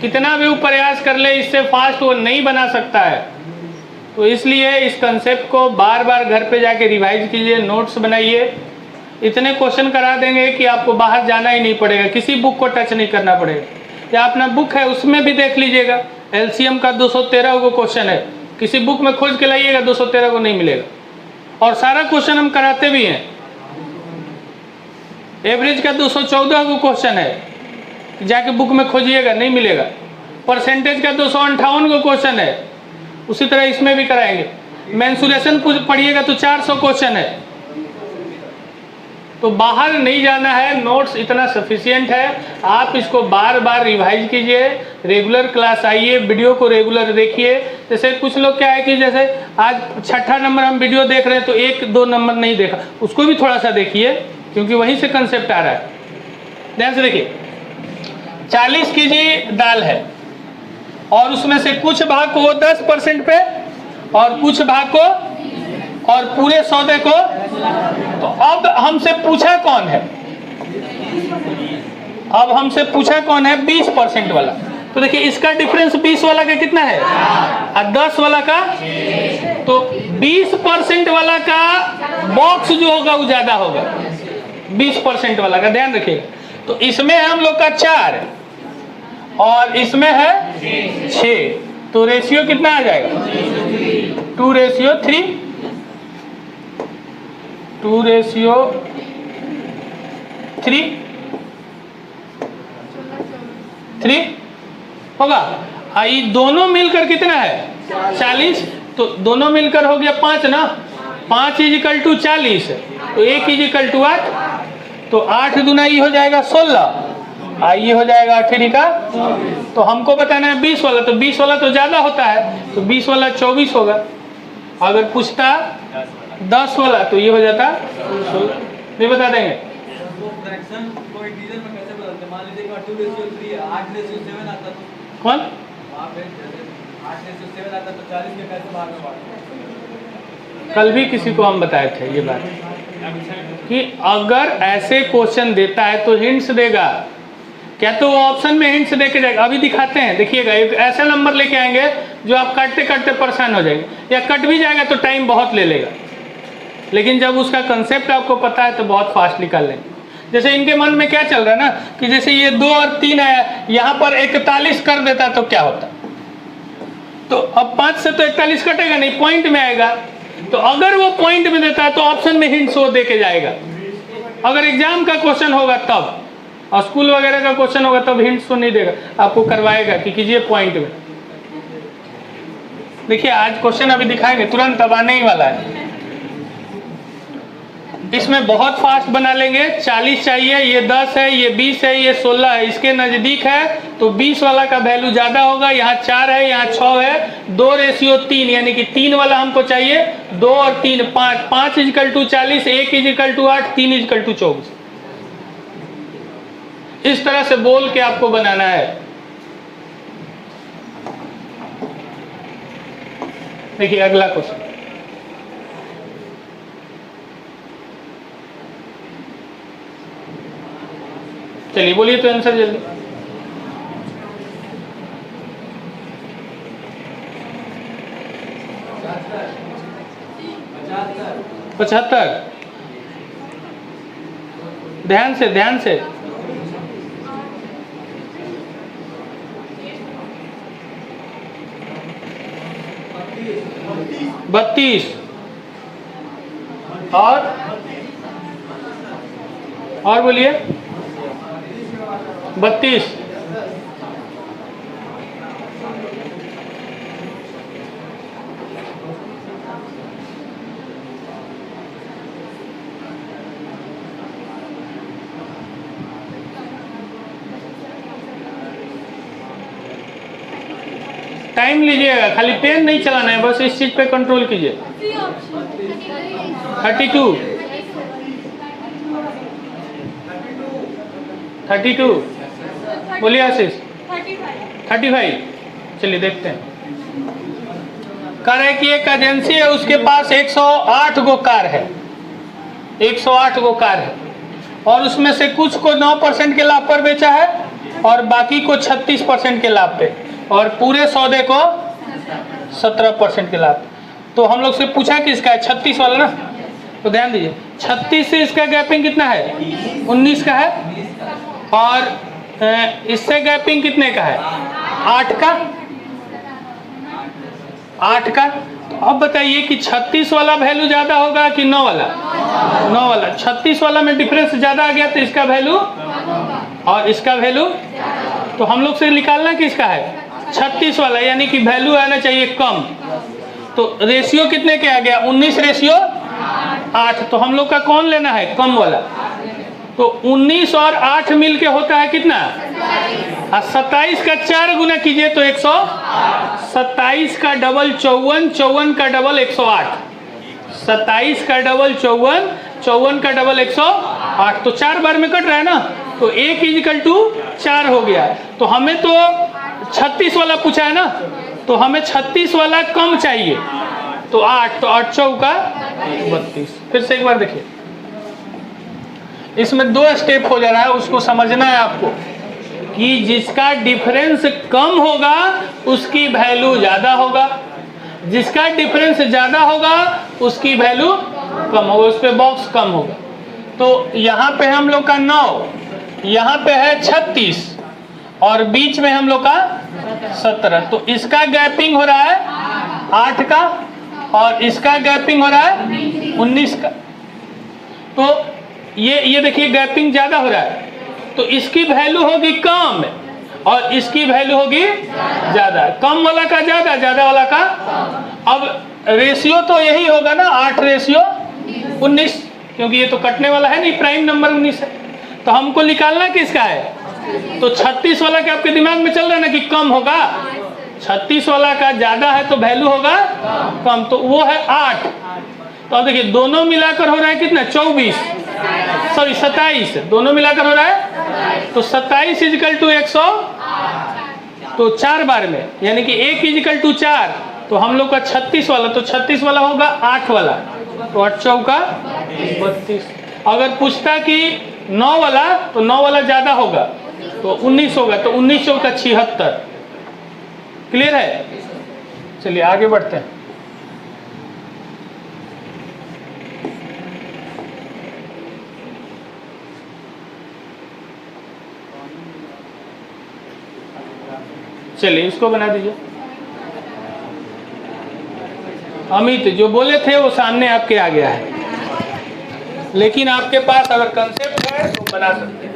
कितना भी वो प्रयास कर ले, इससे फास्ट वो नहीं बना सकता है। तो इसलिए इस कंसेप्ट को बार बार घर पे जाके रिवाइज कीजिए, नोट्स बनाइए। इतने क्वेश्चन करा देंगे कि आपको बाहर जाना ही नहीं पड़ेगा, किसी बुक को टच नहीं करना पड़ेगा। या अपना बुक है उसमें भी देख लीजिएगा, एलसीएम का 213 को क्वेश्चन है, किसी बुक में खोज के लाइएगा 213 को नहीं मिलेगा। और सारा क्वेश्चन हम कराते भी हैं। एवरेज का 214 को क्वेश्चन है, जाके बुक में खोजिएगा नहीं मिलेगा। परसेंटेज का 258 को क्वेश्चन है, उसी तरह इसमें भी कराएंगे। मेंसुरेशन पढ़िएगा तो 400 क्वेश्चन है। तो बाहर नहीं जाना है, नोट्स इतना सफिशिएंट है। आप इसको बार बार रिवाइज कीजिए, रेगुलर क्लास आइए, वीडियो को रेगुलर देखिए। जैसे कुछ लोग क्या है कि जैसे आज 6ठा नंबर हम वीडियो देख रहे हैं तो 1-2 नंबर नहीं देखा, उसको भी थोड़ा सा देखिए, क्योंकि वहीं से कंसेप्ट आ रहा है। ध्यान से देखिए, 40 केजी दाल है और उसमें से कुछ भाग को वो 10% पे और कुछ भाग को और पूरे सौदे को। तो अब हमसे पूछा कौन है, अब हमसे पूछा कौन है 20% वाला। तो देखिए इसका डिफरेंस 20 वाला का कितना है और 10 वाला का। तो 20% वाला का बॉक्स जो होगा वो ज्यादा होगा 20% वाला का, ध्यान रखिएगा। तो इसमें है हम लोग का 4 और इसमें है 6, तो रेशियो कितना आ जाएगा 2:3, 2:3 होगा। ये दोनों मिलकर कितना है 40, तो दोनों मिलकर हो गया 5 ना। 5 = 40, तो 1 = 8, तो 8 दूना ये हो जाएगा 16, ये हो जाएगा 8 का। तो हमको बताना है 20 वाला, तो 20 वाला तो ज्यादा होता है, तो 20 वाला 24 होगा। अगर पूछता 10 वाला तो ये हो जाता 16, नहीं बता देंगे। कौन कल भी किसी को हम बताए थे ये बात कि अगर ऐसे क्वेश्चन देता है तो हिंट्स देगा क्या, तो वो ऑप्शन में हिंट्स देके जाएगा। अभी दिखाते हैं, देखिएगा एक ऐसा नंबर लेके आएंगे जो आप काटते काटते परेशान हो जाएंगे, या कट भी जाएगा तो टाइम बहुत ले लेगा। लेकिन जब उसका कंसेप्ट आपको पता है तो बहुत फास्ट निकाल लेंगे। जैसे इनके मन में क्या चल रहा है ना कि जैसे ये 2 और 3 आया, यहाँ पर 41 कर देता तो क्या होता। तो अब 5 से तो 41 कटेगा नहीं, पॉइंट में आएगा। तो अगर वो पॉइंट में देता है तो ऑप्शन में हिंट्स वो दे के जाएगा। अगर एग्जाम का क्वेश्चन होगा तब, और स्कूल वगैरह का क्वेश्चन होगा तब हिंट्स तो नहीं देगा, आपको करवाएगा कि कीजिए पॉइंट में। देखिए आज क्वेश्चन अभी दिखाएंगे, तुरंत अब आने ही वाला है। इसमें बहुत फास्ट बना लेंगे। 40 चाहिए, ये 10 है, ये 20 है, ये 16 है, इसके नजदीक है तो 20 वाला का वैल्यू ज्यादा होगा। यहाँ 4 है, यहाँ 6 है, 2:3, यानी कि 3 वाला हमको चाहिए। 2 और 3 5, 5 = 40, 1 = 8, 3 = 24। इस तरह से बोल के आपको बनाना है। देखिए अगला क्वेश्चन, चलिए बोलिए तो आंसर जल्दी। 75। ध्यान से 32 और बोलिए 32। टाइम लीजिएगा, खाली पेन नहीं चलाना है, बस इस चीज़ पे कंट्रोल कीजिए। 32 बोलिए आशीष। 35 चलिए देखते हैं। कह रहे कि एक एजेंसी है, उसके पास 108 गो कार है, 108 गो कार है, और उसमें से कुछ को 9% के लाभ पर बेचा है और बाकी को 36% के लाभ पे, और पूरे सौदे को 17% के लाभ। तो हम लोग से पूछा कि इसका है 36 वाला ना, तो ध्यान दीजिए 36 से इसका गैपिंग कितना है 19 का है, और इससे गैपिंग कितने का है 8 का, 8 का। तो अब बताइए कि 36 वाला वैल्यू ज़्यादा होगा कि 9 वाला? 9 वाला। 36 वाला में डिफरेंस ज़्यादा आ गया तो इसका वैल्यू और इसका वैल्यू, तो हम लोग से निकालना किसका है 36 वाला, यानी कि वैल्यू आना चाहिए कम। तो रेशियो कितने के आ गया 19 रेशियो 8, तो हम लोग का कौन लेना है कम वाला। तो 19 और 8 मिल के होता है कितना, 27 का 4 गुना कीजिए तो 127 का डबल 54, 54 का डबल 108, 27 का डबल 54, 54 का डबल 108, तो 4 बार में कट रहा है ना, तो 1 = 4 हो गया। तो हमें तो 36 वाला पूछा है ना, तो हमें 36 वाला कम चाहिए, तो 8, तो 8 चौका 32। फिर से एक बार देखिए, इसमें 2 स्टेप हो जा रहा है, उसको समझना है आपको कि जिसका डिफरेंस कम होगा उसकी वैल्यू ज़्यादा होगा, जिसका डिफरेंस ज़्यादा होगा उसकी वैल्यू कम होगा, उस पर बॉक्स कम होगा। तो यहाँ पे हम लोग का 9, यहाँ पे है 36 और बीच में हम लोग का 17, तो इसका गैपिंग हो रहा है 8 का और इसका गैपिंग हो रहा है 19 का। तो ये देखिए गैपिंग ज़्यादा हो रहा है, तो इसकी वैल्यू होगी कम और इसकी वैल्यू होगी ज़्यादा। कम वाला का ज़्यादा, ज़्यादा वाला का। अब रेशियो तो यही होगा ना 8 रेशियो 19, क्योंकि ये तो कटने वाला है नहीं, प्राइम नंबर 19 है। तो हमको निकालना किसका है, तो 36 वाला के आपके दिमाग में चल रहा है ना कि कम होगा, 36 वाला का ज़्यादा है तो वैल्यू होगा कम, तो वो है 8। तो अब देखिए दोनों मिलाकर हो रहा है कितना 27, दोनों मिलाकर हो रहा है तो 27 = 100, तो 4 बार में, यानी कि 1 = 4, तो हम लोग का 36 वाला, तो 36 वाला होगा 8 वाला, तो 8 चौका 32। अगर पूछता कि 9 वाला, तो 9 वाला ज़्यादा होगा तो 19 होगा, तो 19 चौका 76। क्लियर है? चलिए आगे बढ़ते हैं। चलिए इसको बना दीजिए। अमित जो बोले थे वो सामने आपके आ गया है, लेकिन आपके पास अगर कंसेप्ट है तो बना सकते हैं।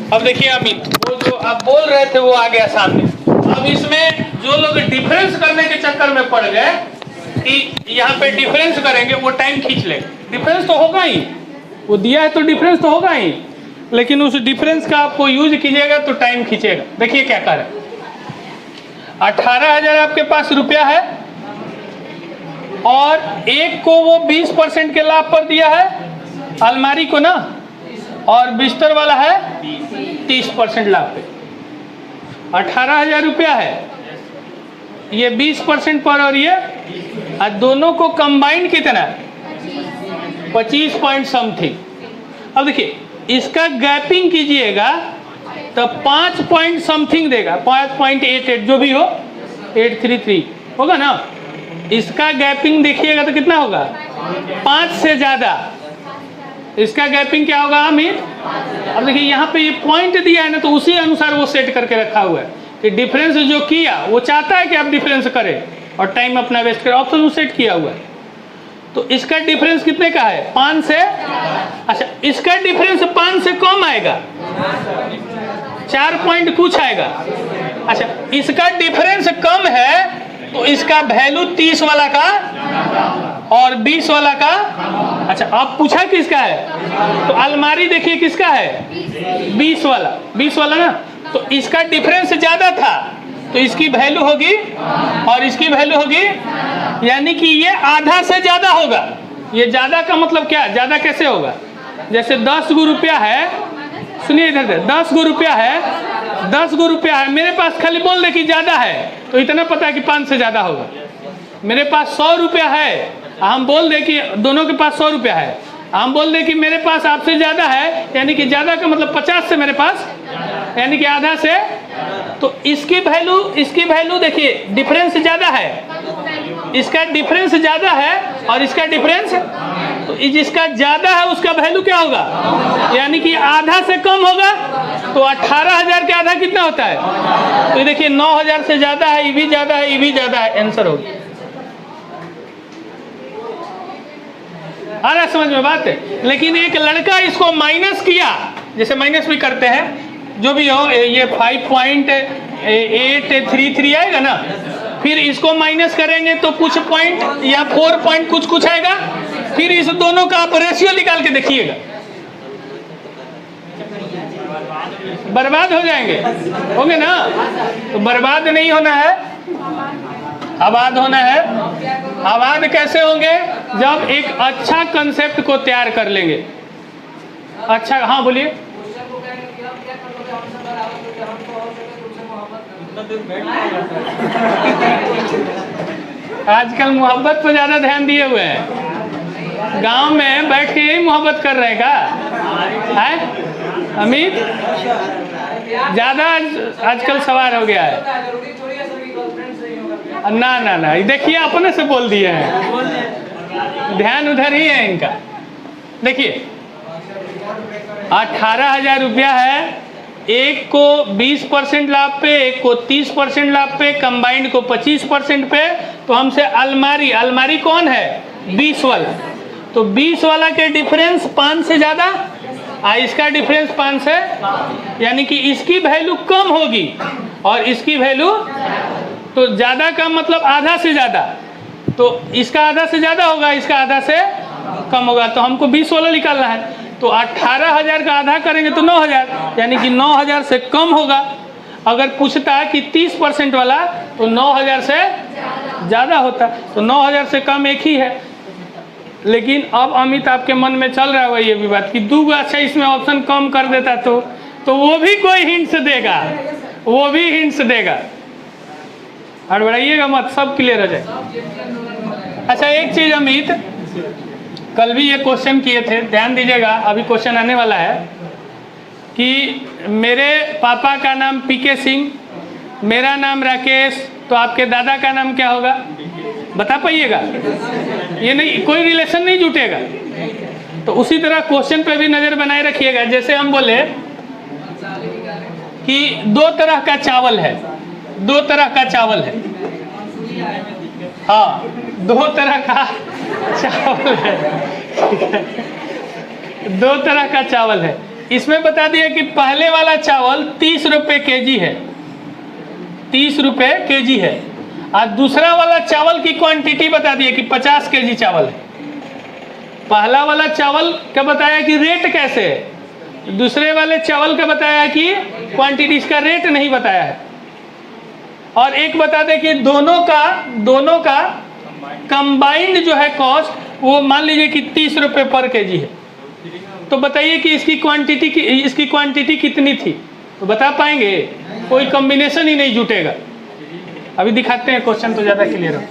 अब देखिए अमित, वो जो आप बोल रहे थे वो आ गया सामने। अब इसमें जो लोग डिफरेंस करने के चक्कर में पड़ गए कि यहाँ पे डिफरेंस करेंगे, वो टाइम खींच ले। डिफरेंस तो होगा ही, वो दिया है तो डिफरेंस तो होगा ही, लेकिन उस डिफरेंस का आपको यूज कीजिएगा तो टाइम खींचेगा। देखिए क्या कर रहे, 18,000 आपके पास रुपया है और एक को वो 20% के लाभ पर दिया है, अलमारी को ना, और बिस्तर वाला है 30% लाभ पे। 18,000 रुपया है, ये 20% पर और ये और दोनों को कंबाइंड कितना 25 पॉइंट समथिंग। अब देखिए इसका गैपिंग कीजिएगा तो 5 पॉइंट समथिंग देगा, 5.88 जो भी हो 833 होगा ना। इसका गैपिंग देखिएगा तो कितना होगा 5 से ज़्यादा। इसका गैपिंग क्या होगा अमित? अब देखिए यहाँ पे ये पॉइंट दिया है ना, तो उसी अनुसार वो सेट करके रखा हुआ है कि डिफरेंस जो किया वो चाहता है कि आप डिफरेंस करें और टाइम अपना वेस्ट करें, ऑप्शन वो सेट किया हुआ है। तो इसका डिफरेंस कितने का है 5 से, अच्छा इसका डिफरेंस 5 से कम आएगा, 4 पॉइंट कुछ आएगा। अच्छा इसका डिफरेंस कम है तो इसका वैल्यू 30 वाला का और 20 वाला का। अच्छा अब पूछा किसका है, तो अलमारी देखिए किसका है 20 वाला ना। तो इसका डिफरेंस ज़्यादा था तो इसकी वैल्यू होगी और इसकी वैल्यू होगी, यानी कि ये आधा से ज़्यादा होगा। ये ज़्यादा का मतलब क्या, ज़्यादा कैसे होगा? जैसे 10 गो रुपया है, सुनिए इधर से, 10 गो रुपया है, 10 गो रुपया है, मेरे पास खाली बोल दे कि ज़्यादा है तो इतना पता है कि 5 से ज़्यादा होगा। मेरे पास 100 रुपया है, हम बोल दे कि दोनों के पास 100 रुपया है, हम बोल दे कि मेरे पास आपसे ज़्यादा है, यानी कि ज़्यादा का मतलब 50 से मेरे पास, यानी कि आधा से। तो इसकी वैल्यू देखिए डिफरेंस ज़्यादा है, इसका डिफरेंस ज़्यादा है और इसका डिफरेंस, तो जिसका ज़्यादा है उसका वैल्यू क्या होगा, यानी कि आधा से कम होगा। तो 18,000 के आधा कितना होता है, तो देखिए 9,000 से ज़्यादा है, ये भी ज़्यादा है, ये भी ज़्यादा है, आंसर होगी। आ रहा समझ में बात है? लेकिन एक लड़का इसको माइनस किया, जैसे माइनस भी करते हैं जो भी हो, ये 5.833 आएगा ना, फिर इसको माइनस करेंगे तो कुछ पॉइंट या 4 पॉइंट कुछ आएगा, फिर इस दोनों का आप रेशियो निकाल के देखिएगा, बर्बाद हो जाएंगे, होंगे ना। तो बर्बाद नहीं होना है, आबाद होना है। आबाद कैसे होंगे, जब एक अच्छा कंसेप्ट को तैयार कर लेंगे। अच्छा हाँ बोलिए। आजकल मोहब्बत पर ज्यादा ध्यान दिए हुए हैं, गांव में बैठ के यही मोहब्बत कर रहे हैं का है अमित? ज्यादा आजकल सवार हो गया है। ना देखिए अपने से बोल दिए हैं, ध्यान उधर ही है इनका। देखिए 18,000 रुपया है, एक को 20% लाभ पे, एक को 30% लाभ पे, कंबाइंड को 25% पे। तो हमसे अलमारी कौन है 20 वाला, तो 20 वाला के डिफरेंस 5 से ज़्यादा, इसका डिफरेंस 5 से, यानी कि इसकी वैल्यू कम होगी और इसकी वैल्यू, तो ज़्यादा का मतलब आधा से ज़्यादा, तो इसका आधा से ज़्यादा होगा, इसका आधा से कम होगा। तो हमको 20 वाला निकालना है, तो 18,000 का आधा करेंगे तो 9,000, यानी कि 9,000 से कम होगा। अगर पूछता है कि 30% वाला, तो 9,000 से ज़्यादा होता, तो 9,000 से कम एक ही है। लेकिन अब अमित आपके मन में चल रहा है ये भी बात कि 2 अच्छा इसमें ऑप्शन कम कर देता तो वो भी कोई हिंट्स देगा, वो भी हिंट्स देगा। हड़बड़ाइएगा मत, सब क्लियर हो जाए। अच्छा एक चीज़ अमित, कल भी ये क्वेश्चन किए थे, ध्यान दीजिएगा, अभी क्वेश्चन आने वाला है कि मेरे पापा का नाम पीके सिंह, मेरा नाम राकेश, तो आपके दादा का नाम क्या होगा, बता पाइएगा? ये नहीं, कोई रिलेशन नहीं जुटेगा। तो उसी तरह क्वेश्चन पे भी नज़र बनाए रखिएगा। जैसे हम बोले कि 2 तरह का चावल है, 2 तरह का चावल है, हाँ 2 तरह का चावल है, 2 तरह का चावल है। इसमें बता दिया कि पहले वाला चावल 30 रुपये केजी है, 30 रुपये केजी है, और दूसरा वाला चावल की क्वांटिटी बता दिया कि 50 केजी चावल है। पहला वाला चावल का बताया कि रेट कैसे है, दूसरे वाले चावल का बताया कि क्वांटिटी, इसका रेट नहीं बताया है। और एक बता दें कि दोनों का कंबाइंड जो है कॉस्ट, वो मान लीजिए कि 30 रुपये पर केजी है। तो बताइए कि इसकी क्वांटिटी कितनी थी, तो बता पाएंगे? कोई कॉम्बिनेशन ही नहीं जुटेगा। अभी दिखाते हैं क्वेश्चन तो ज़्यादा क्लियर हो।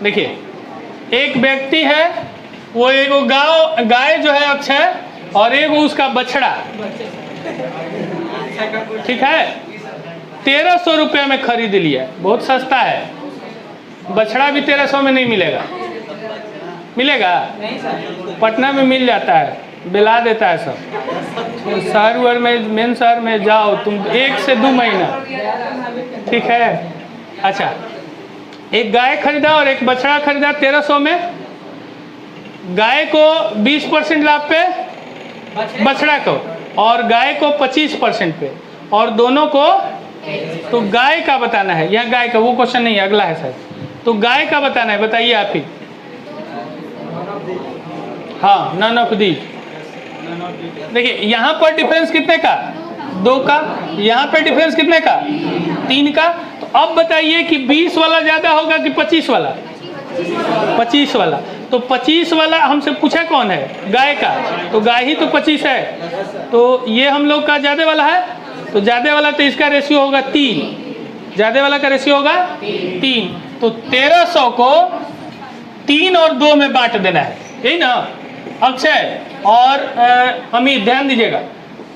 देखिए, एक व्यक्ति है, वो एक गाय जो है अक्षय, और एक उसका बछड़ा, ठीक है, 1300 रुपये में खरीद लिया। बहुत सस्ता है। बछड़ा भी 1300 में नहीं मिलेगा। मिलेगा? पटना में मिल जाता है, बिला देता है सब। शहर वर में, मेन शहर में जाओ तुम 1 से 2 महीना, ठीक है। अच्छा, एक गाय खरीदा और एक बछड़ा खरीदा 1300 में। गाय को 20% लाभ पे, बछड़ा को, और गाय को 25% पे, और दोनों को। तो गाय का बताना है, यह गाय का, वो क्वेश्चन नहीं है, अगला है सर। तो गाय का बताना है, बताइए आप ही। हाँ, नन ऑफ दी। देखिए, यहाँ पर डिफरेंस कितने का? 2 का। यहाँ पर डिफरेंस कितने का? 3 का। तो अब बताइए कि 20 वाला ज़्यादा होगा कि 25 वाला? 25 वाला। तो 25 वाला हमसे पूछा कौन है? गाय का। तो गाय ही तो 25 है। तो ये हम लोग का ज़्यादा वाला है। तो ज़्यादा वाला, तो इसका रेशियो होगा 3। ज़्यादा वाला का रेशियो होगा 3। तो 1300 को 3 और 2 में बांट देना है, यही ना अक्षय और अमित? ध्यान दीजिएगा,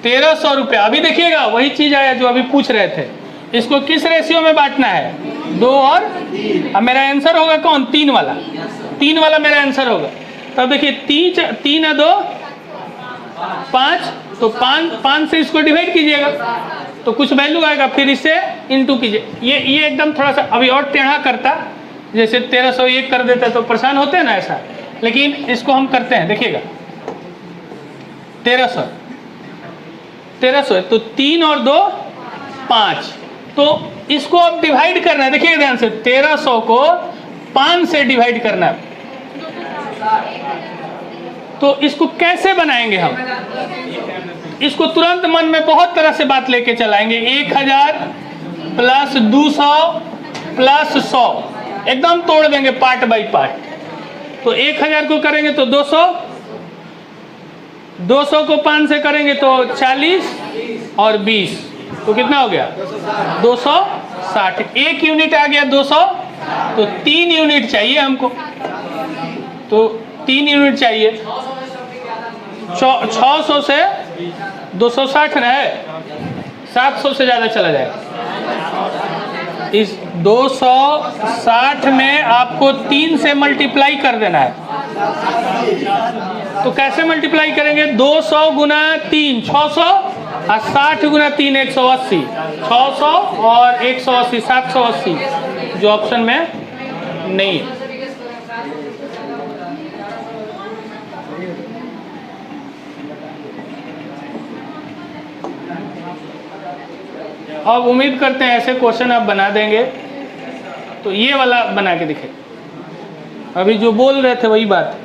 1300 रुपये। अभी देखिएगा, वही चीज़ आया जो अभी पूछ रहे थे। इसको किस रेशियो में बांटना है? 2 और। अब मेरा आंसर होगा कौन? 3 वाला। 3 वाला मेरा आंसर होगा। तब देखिए, 3 और 2 5। तो 5 से इसको डिवाइड कीजिएगा तो कुछ वैल्यू आएगा, फिर इससे इनटू कीजिए। ये एकदम थोड़ा सा अभी और टेढ़ा करता, जैसे 1301 कर देता तो परेशान होते हैं ना ऐसा, लेकिन इसको हम करते हैं। देखिएगा, 1300 तो 3 और 2 5। तो इसको अब डिवाइड करना है। देखिए ध्यान से, 1300 को 5 से डिवाइड करना है। तो इसको कैसे बनाएंगे हम? इसको तुरंत मन में बहुत तरह से बात लेके चलाएंगे। 1000 प्लस 200 प्लस 100, एकदम तोड़ देंगे पार्ट बाई पार्ट। तो 1000 को करेंगे तो 200, 200 को 5 से करेंगे तो 40 और 20, तो कितना हो गया? 260। 1 यूनिट आ गया 200। तो 3 यूनिट चाहिए हमको, तो 3 यूनिट चाहिए। 600 से 260 न है, 700 से ज़्यादा चला जाएगा। इस 260 में आपको 3 से मल्टीप्लाई कर देना है। तो कैसे मल्टीप्लाई करेंगे? 200 गुना 3 600, और 60 गुना 3 180। 600 और 180 780, जो ऑप्शन में नहीं है। अब उम्मीद करते हैं ऐसे क्वेश्चन आप बना देंगे। तो ये वाला बना के दिखे, अभी जो बोल रहे थे वही बात।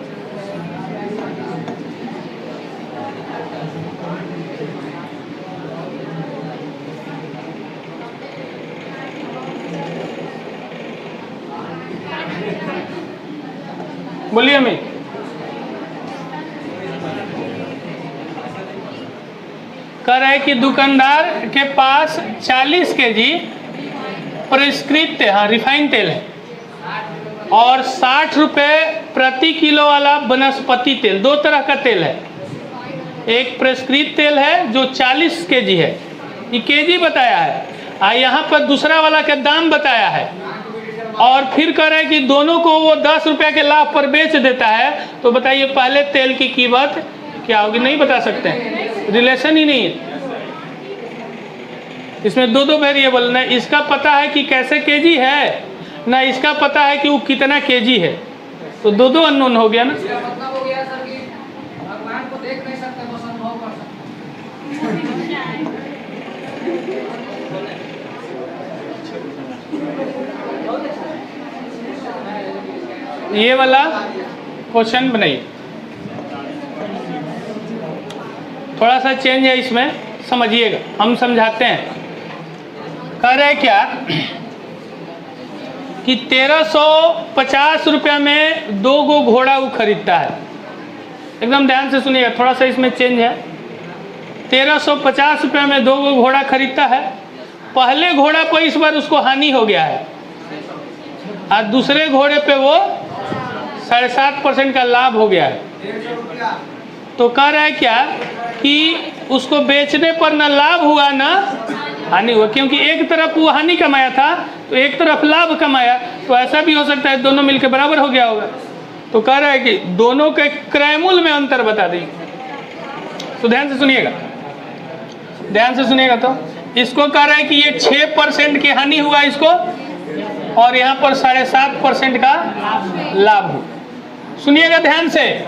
बोलिए अमित। कह रहे हैं कि दुकानदार के पास 40 केजी परिष्कृत, हाँ, रिफाइंड तेल है और 60 रुपये प्रति किलो वाला वनस्पति तेल। 2 तरह का तेल है, एक परिष्कृत तेल है जो 40 केजी है, ये केजी बताया है, और यहाँ पर दूसरा वाला का दाम बताया है। और फिर कह रहे हैं कि दोनों को वो 10 रुपये के लाभ पर बेच देता है। तो बताइए पहले तेल की कीमत क्या होगी? नहीं बता सकते हैं, रिलेशन ही नहीं है इसमें। 2 वेरिएबल, ना इसका पता है कि कैसे केजी है, ना इसका पता है कि वो कितना केजी है। तो 2 अननोन हो गया ना। ये वाला क्वेश्चन बनाइए, थोड़ा सा चेंज है इसमें, समझिएगा, हम समझाते हैं। कह रहे हैं क्या कि 1350 रुपया में 2 गो घोड़ा वो खरीदता है। एकदम ध्यान से सुनिएगा, थोड़ा सा इसमें चेंज है। 1350 रुपया में 2 गो घोड़ा खरीदता है। पहले घोड़ा पर इस बार उसको हानि हो गया है, और दूसरे घोड़े पे वो 7.5% का लाभ हो गया है। तो कह रहा है क्या कि उसको बेचने पर ना लाभ हुआ ना हानि हुआ, क्योंकि एक तरफ वो हानि कमाया था तो एक तरफ लाभ कमाया, तो ऐसा भी हो सकता है दोनों मिलकर बराबर हो गया होगा। तो कह रहा है कि दोनों के क्रय मूल्य में अंतर बता दें। तो ध्यान से सुनिएगा, ध्यान से सुनिएगा। तो इसको कह रहा है कि ये 6% की हानि हुआ इसको, और यहाँ पर 7.5% का लाभ हुआ। सुनिएगा ध्यान से।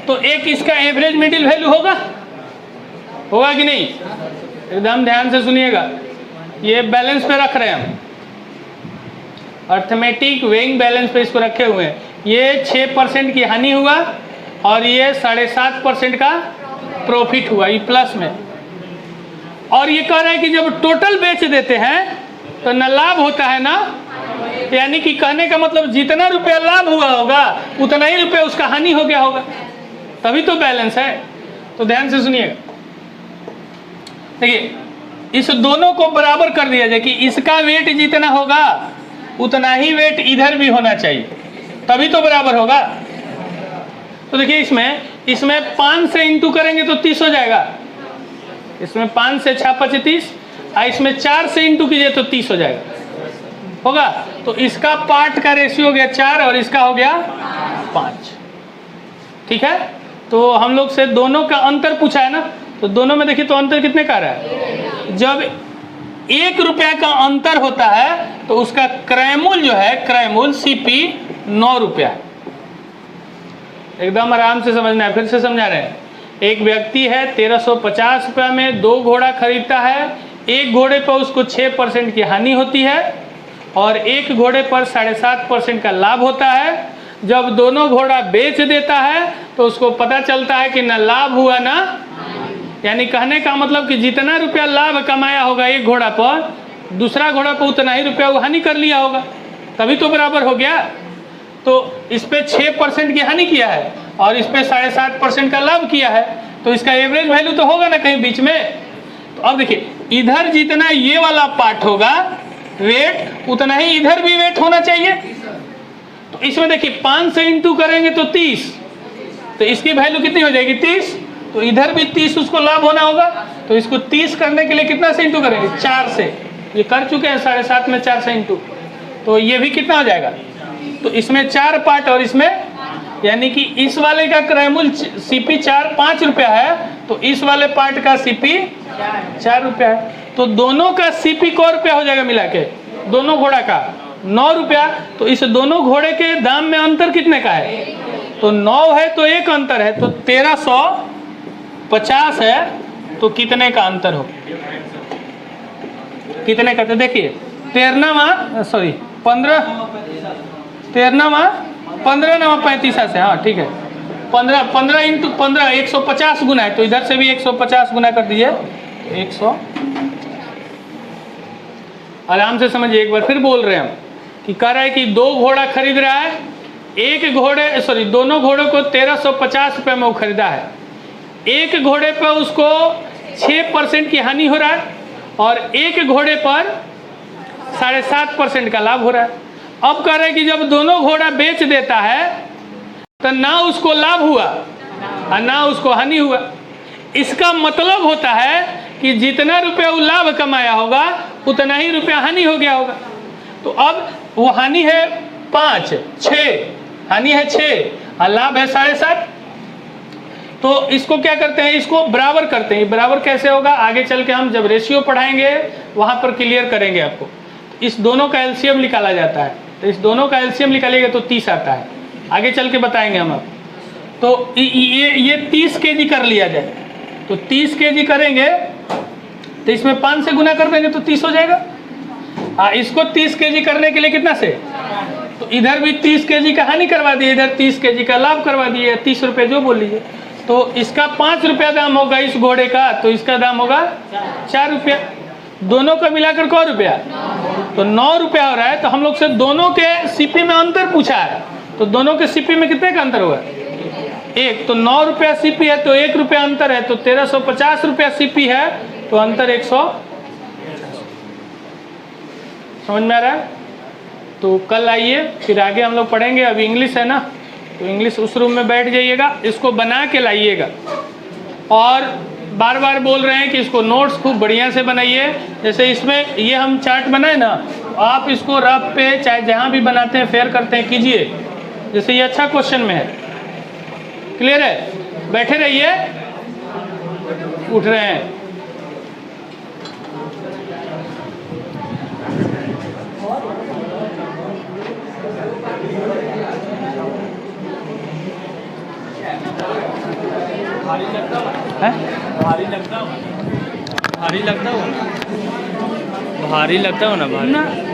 तो एक इसका एवरेज मिडिल वैल्यू होगा कि नहीं? एकदम ध्यान से सुनिएगा। ये बैलेंस पे रख रहे हैं हम, अर्थमेटिक वेइंग बैलेंस पे इसको रखे हुए हैं। ये 6% की हानि हुआ और ये 7.5% का प्रॉफिट हुआ, ये प्लस में। और ये कह रहा है कि जब टोटल बेच देते हैं तो न लाभ होता है ना, यानी कि कहने का मतलब जितना रुपया लाभ हुआ होगा उतना ही रुपया उसका हानि हो गया होगा, तभी तो बैलेंस है। तो ध्यान से सुनिएगा। देखिए, इस दोनों को बराबर कर दिया जाए कि इसका वेट जितना होगा उतना ही वेट इधर भी होना चाहिए, तभी तो बराबर होगा। तो देखिए, इसमें 5 से इंटू करेंगे तो 30 हो जाएगा। इसमें 5 से 6 × 30, और इसमें 4 से इंटू कीजिए तो 30 हो जाएगा, होगा। तो इसका पार्ट का रेशियो हो गया 4 और इसका हो गया 5। ठीक है। तो हम लोग से दोनों का अंतर पूछा है ना, तो दोनों में देखिए तो अंतर कितने का रहा है। जब 1 रुपया का अंतर होता है तो उसका क्रय मूल्य जो है, क्रय मूल्य CP 9 रुपया है। एकदम आराम से समझना है, फिर से समझा रहे हैं। एक व्यक्ति है 1350 रुपया में 2 घोड़ा खरीदता है। एक घोड़े पर उसको 6% की हानि होती है और एक घोड़े पर 7.5% का लाभ होता है। जब दोनों घोड़ा बेच देता है तो उसको पता चलता है कि ना लाभ हुआ ना, यानी कहने का मतलब कि जितना रुपया लाभ कमाया होगा एक घोड़ा पर, दूसरा घोड़ा पर उतना ही रुपया वो हानि कर लिया होगा, तभी तो बराबर हो गया। तो इस पे 6% की हानि किया है और इस पे 7.5% का लाभ किया है, तो इसका एवरेज वैल्यू तो होगा ना कहीं बीच में। तो अब देखिए, इधर जितना ये वाला पार्ट होगा वेट, उतना ही इधर भी वेट होना चाहिए। तो इसमें देखिए 5 से इंटू करेंगे तो 30, तो इसकी वैल्यू कितनी हो जाएगी 30। तो इधर भी 30 उसको लाभ होना होगा, तो इसको 30 करने के लिए कितना से इंटू करेंगे 4 से। ये कर चुके हैं 7.5 में 4 से इंटू, तो ये भी कितना हो जाएगा। तो इसमें 4 पार्ट और इसमें, यानी कि इस वाले का क्रय मूल्य CP 5 रुपया है, तो इस वाले पार्ट का CP 4 रुपया है। तो दोनों का CP क रुपया हो जाएगा मिला के, दोनों घोड़ा का 9 रुपया। तो इस दोनों घोड़े के दाम में अंतर कितने का है, तो 9 है तो एक अंतर है, तो 1350 है, तो कितने का अंतर हो, कितने का। तो देखिए 15 9 35 से, हाँ ठीक है। 15 इंटू 15 150 गुना है, तो इधर से भी 150 गुना कर दीजिए 100। आराम से समझिए, एक बार फिर बोल रहे हैं हम कि कह रहा है कि 2 घोड़ा खरीद रहा है, दोनों घोड़ों को 1350 रुपये में वो खरीदा है। एक घोड़े पर उसको 6% की हानि हो रहा है और एक घोड़े पर 7.5% का लाभ हो रहा है। अब कह रहे हैं कि जब दोनों घोड़ा बेच देता है तो ना उसको लाभ हुआ और ना उसको हानि हुआ। इसका मतलब होता है कि जितना रुपया वो लाभ कमाया होगा उतना ही रुपया हानि हो गया होगा। तो अब वो हानि है 5, 6, हानि है 6 और लाभ है 7.5। तो इसको क्या करते हैं, इसको बराबर करते हैं। बराबर कैसे होगा आगे चल के हम जब रेशियो पढ़ाएंगे वहाँ पर क्लियर करेंगे आपको। इस दोनों का एलसीएम निकाला जाता है, तो इस दोनों का एलसीएम निकालिएगा तो 30 आता है, आगे चल के बताएंगे हम आपको। तो ये 30 kg कर लिया जाए, तो 30 kg करेंगे तो इसमें 5 से गुना कर देंगे तो 30 हो जाएगा। इसको 30 kg करने के लिए कितना से, तो इधर भी 30 kg का हानि करवा दिए, इधर 30 kg का लाभ करवा दिए, 30 रुपये जो बोल लीजिए। तो इसका 5 रुपया दाम होगा इस घोड़े का, तो इसका दाम होगा 4 रुपया। दोनों का मिलाकर कौ रुपया, तो 9 रुपया हो रहा है। तो हम लोग से दोनों के सीपी में अंतर पूछा है, तो दोनों के सीपी में कितने का अंतर हुआ, 1। तो 9 रुपया सीपी है तो 1 रुपया अंतर है, तो 1350 रुपया सीपी है, तो अंतर 100। समझ में आ रहा है। तो कल आइए, फिर आगे हम लोग पढ़ेंगे। अभी इंग्लिश है ना, तो इंग्लिश उस रूम में बैठ जाइएगा, इसको बना के लाइएगा। और बार बार बोल रहे हैं कि इसको नोट्स खूब बढ़िया से बनाइए। जैसे इसमें ये हम चार्ट बनाए ना, आप इसको रफ पे चाहे जहाँ भी बनाते हैं, फेयर करते हैं, कीजिए। जैसे ये अच्छा क्वेश्चन में है। क्लियर है? बैठे रहिए, उठ रहे हैं। भारी लगता हो ना? भारी लगता हो ना? भारी लगता हो ना? भारी लगता हो ना?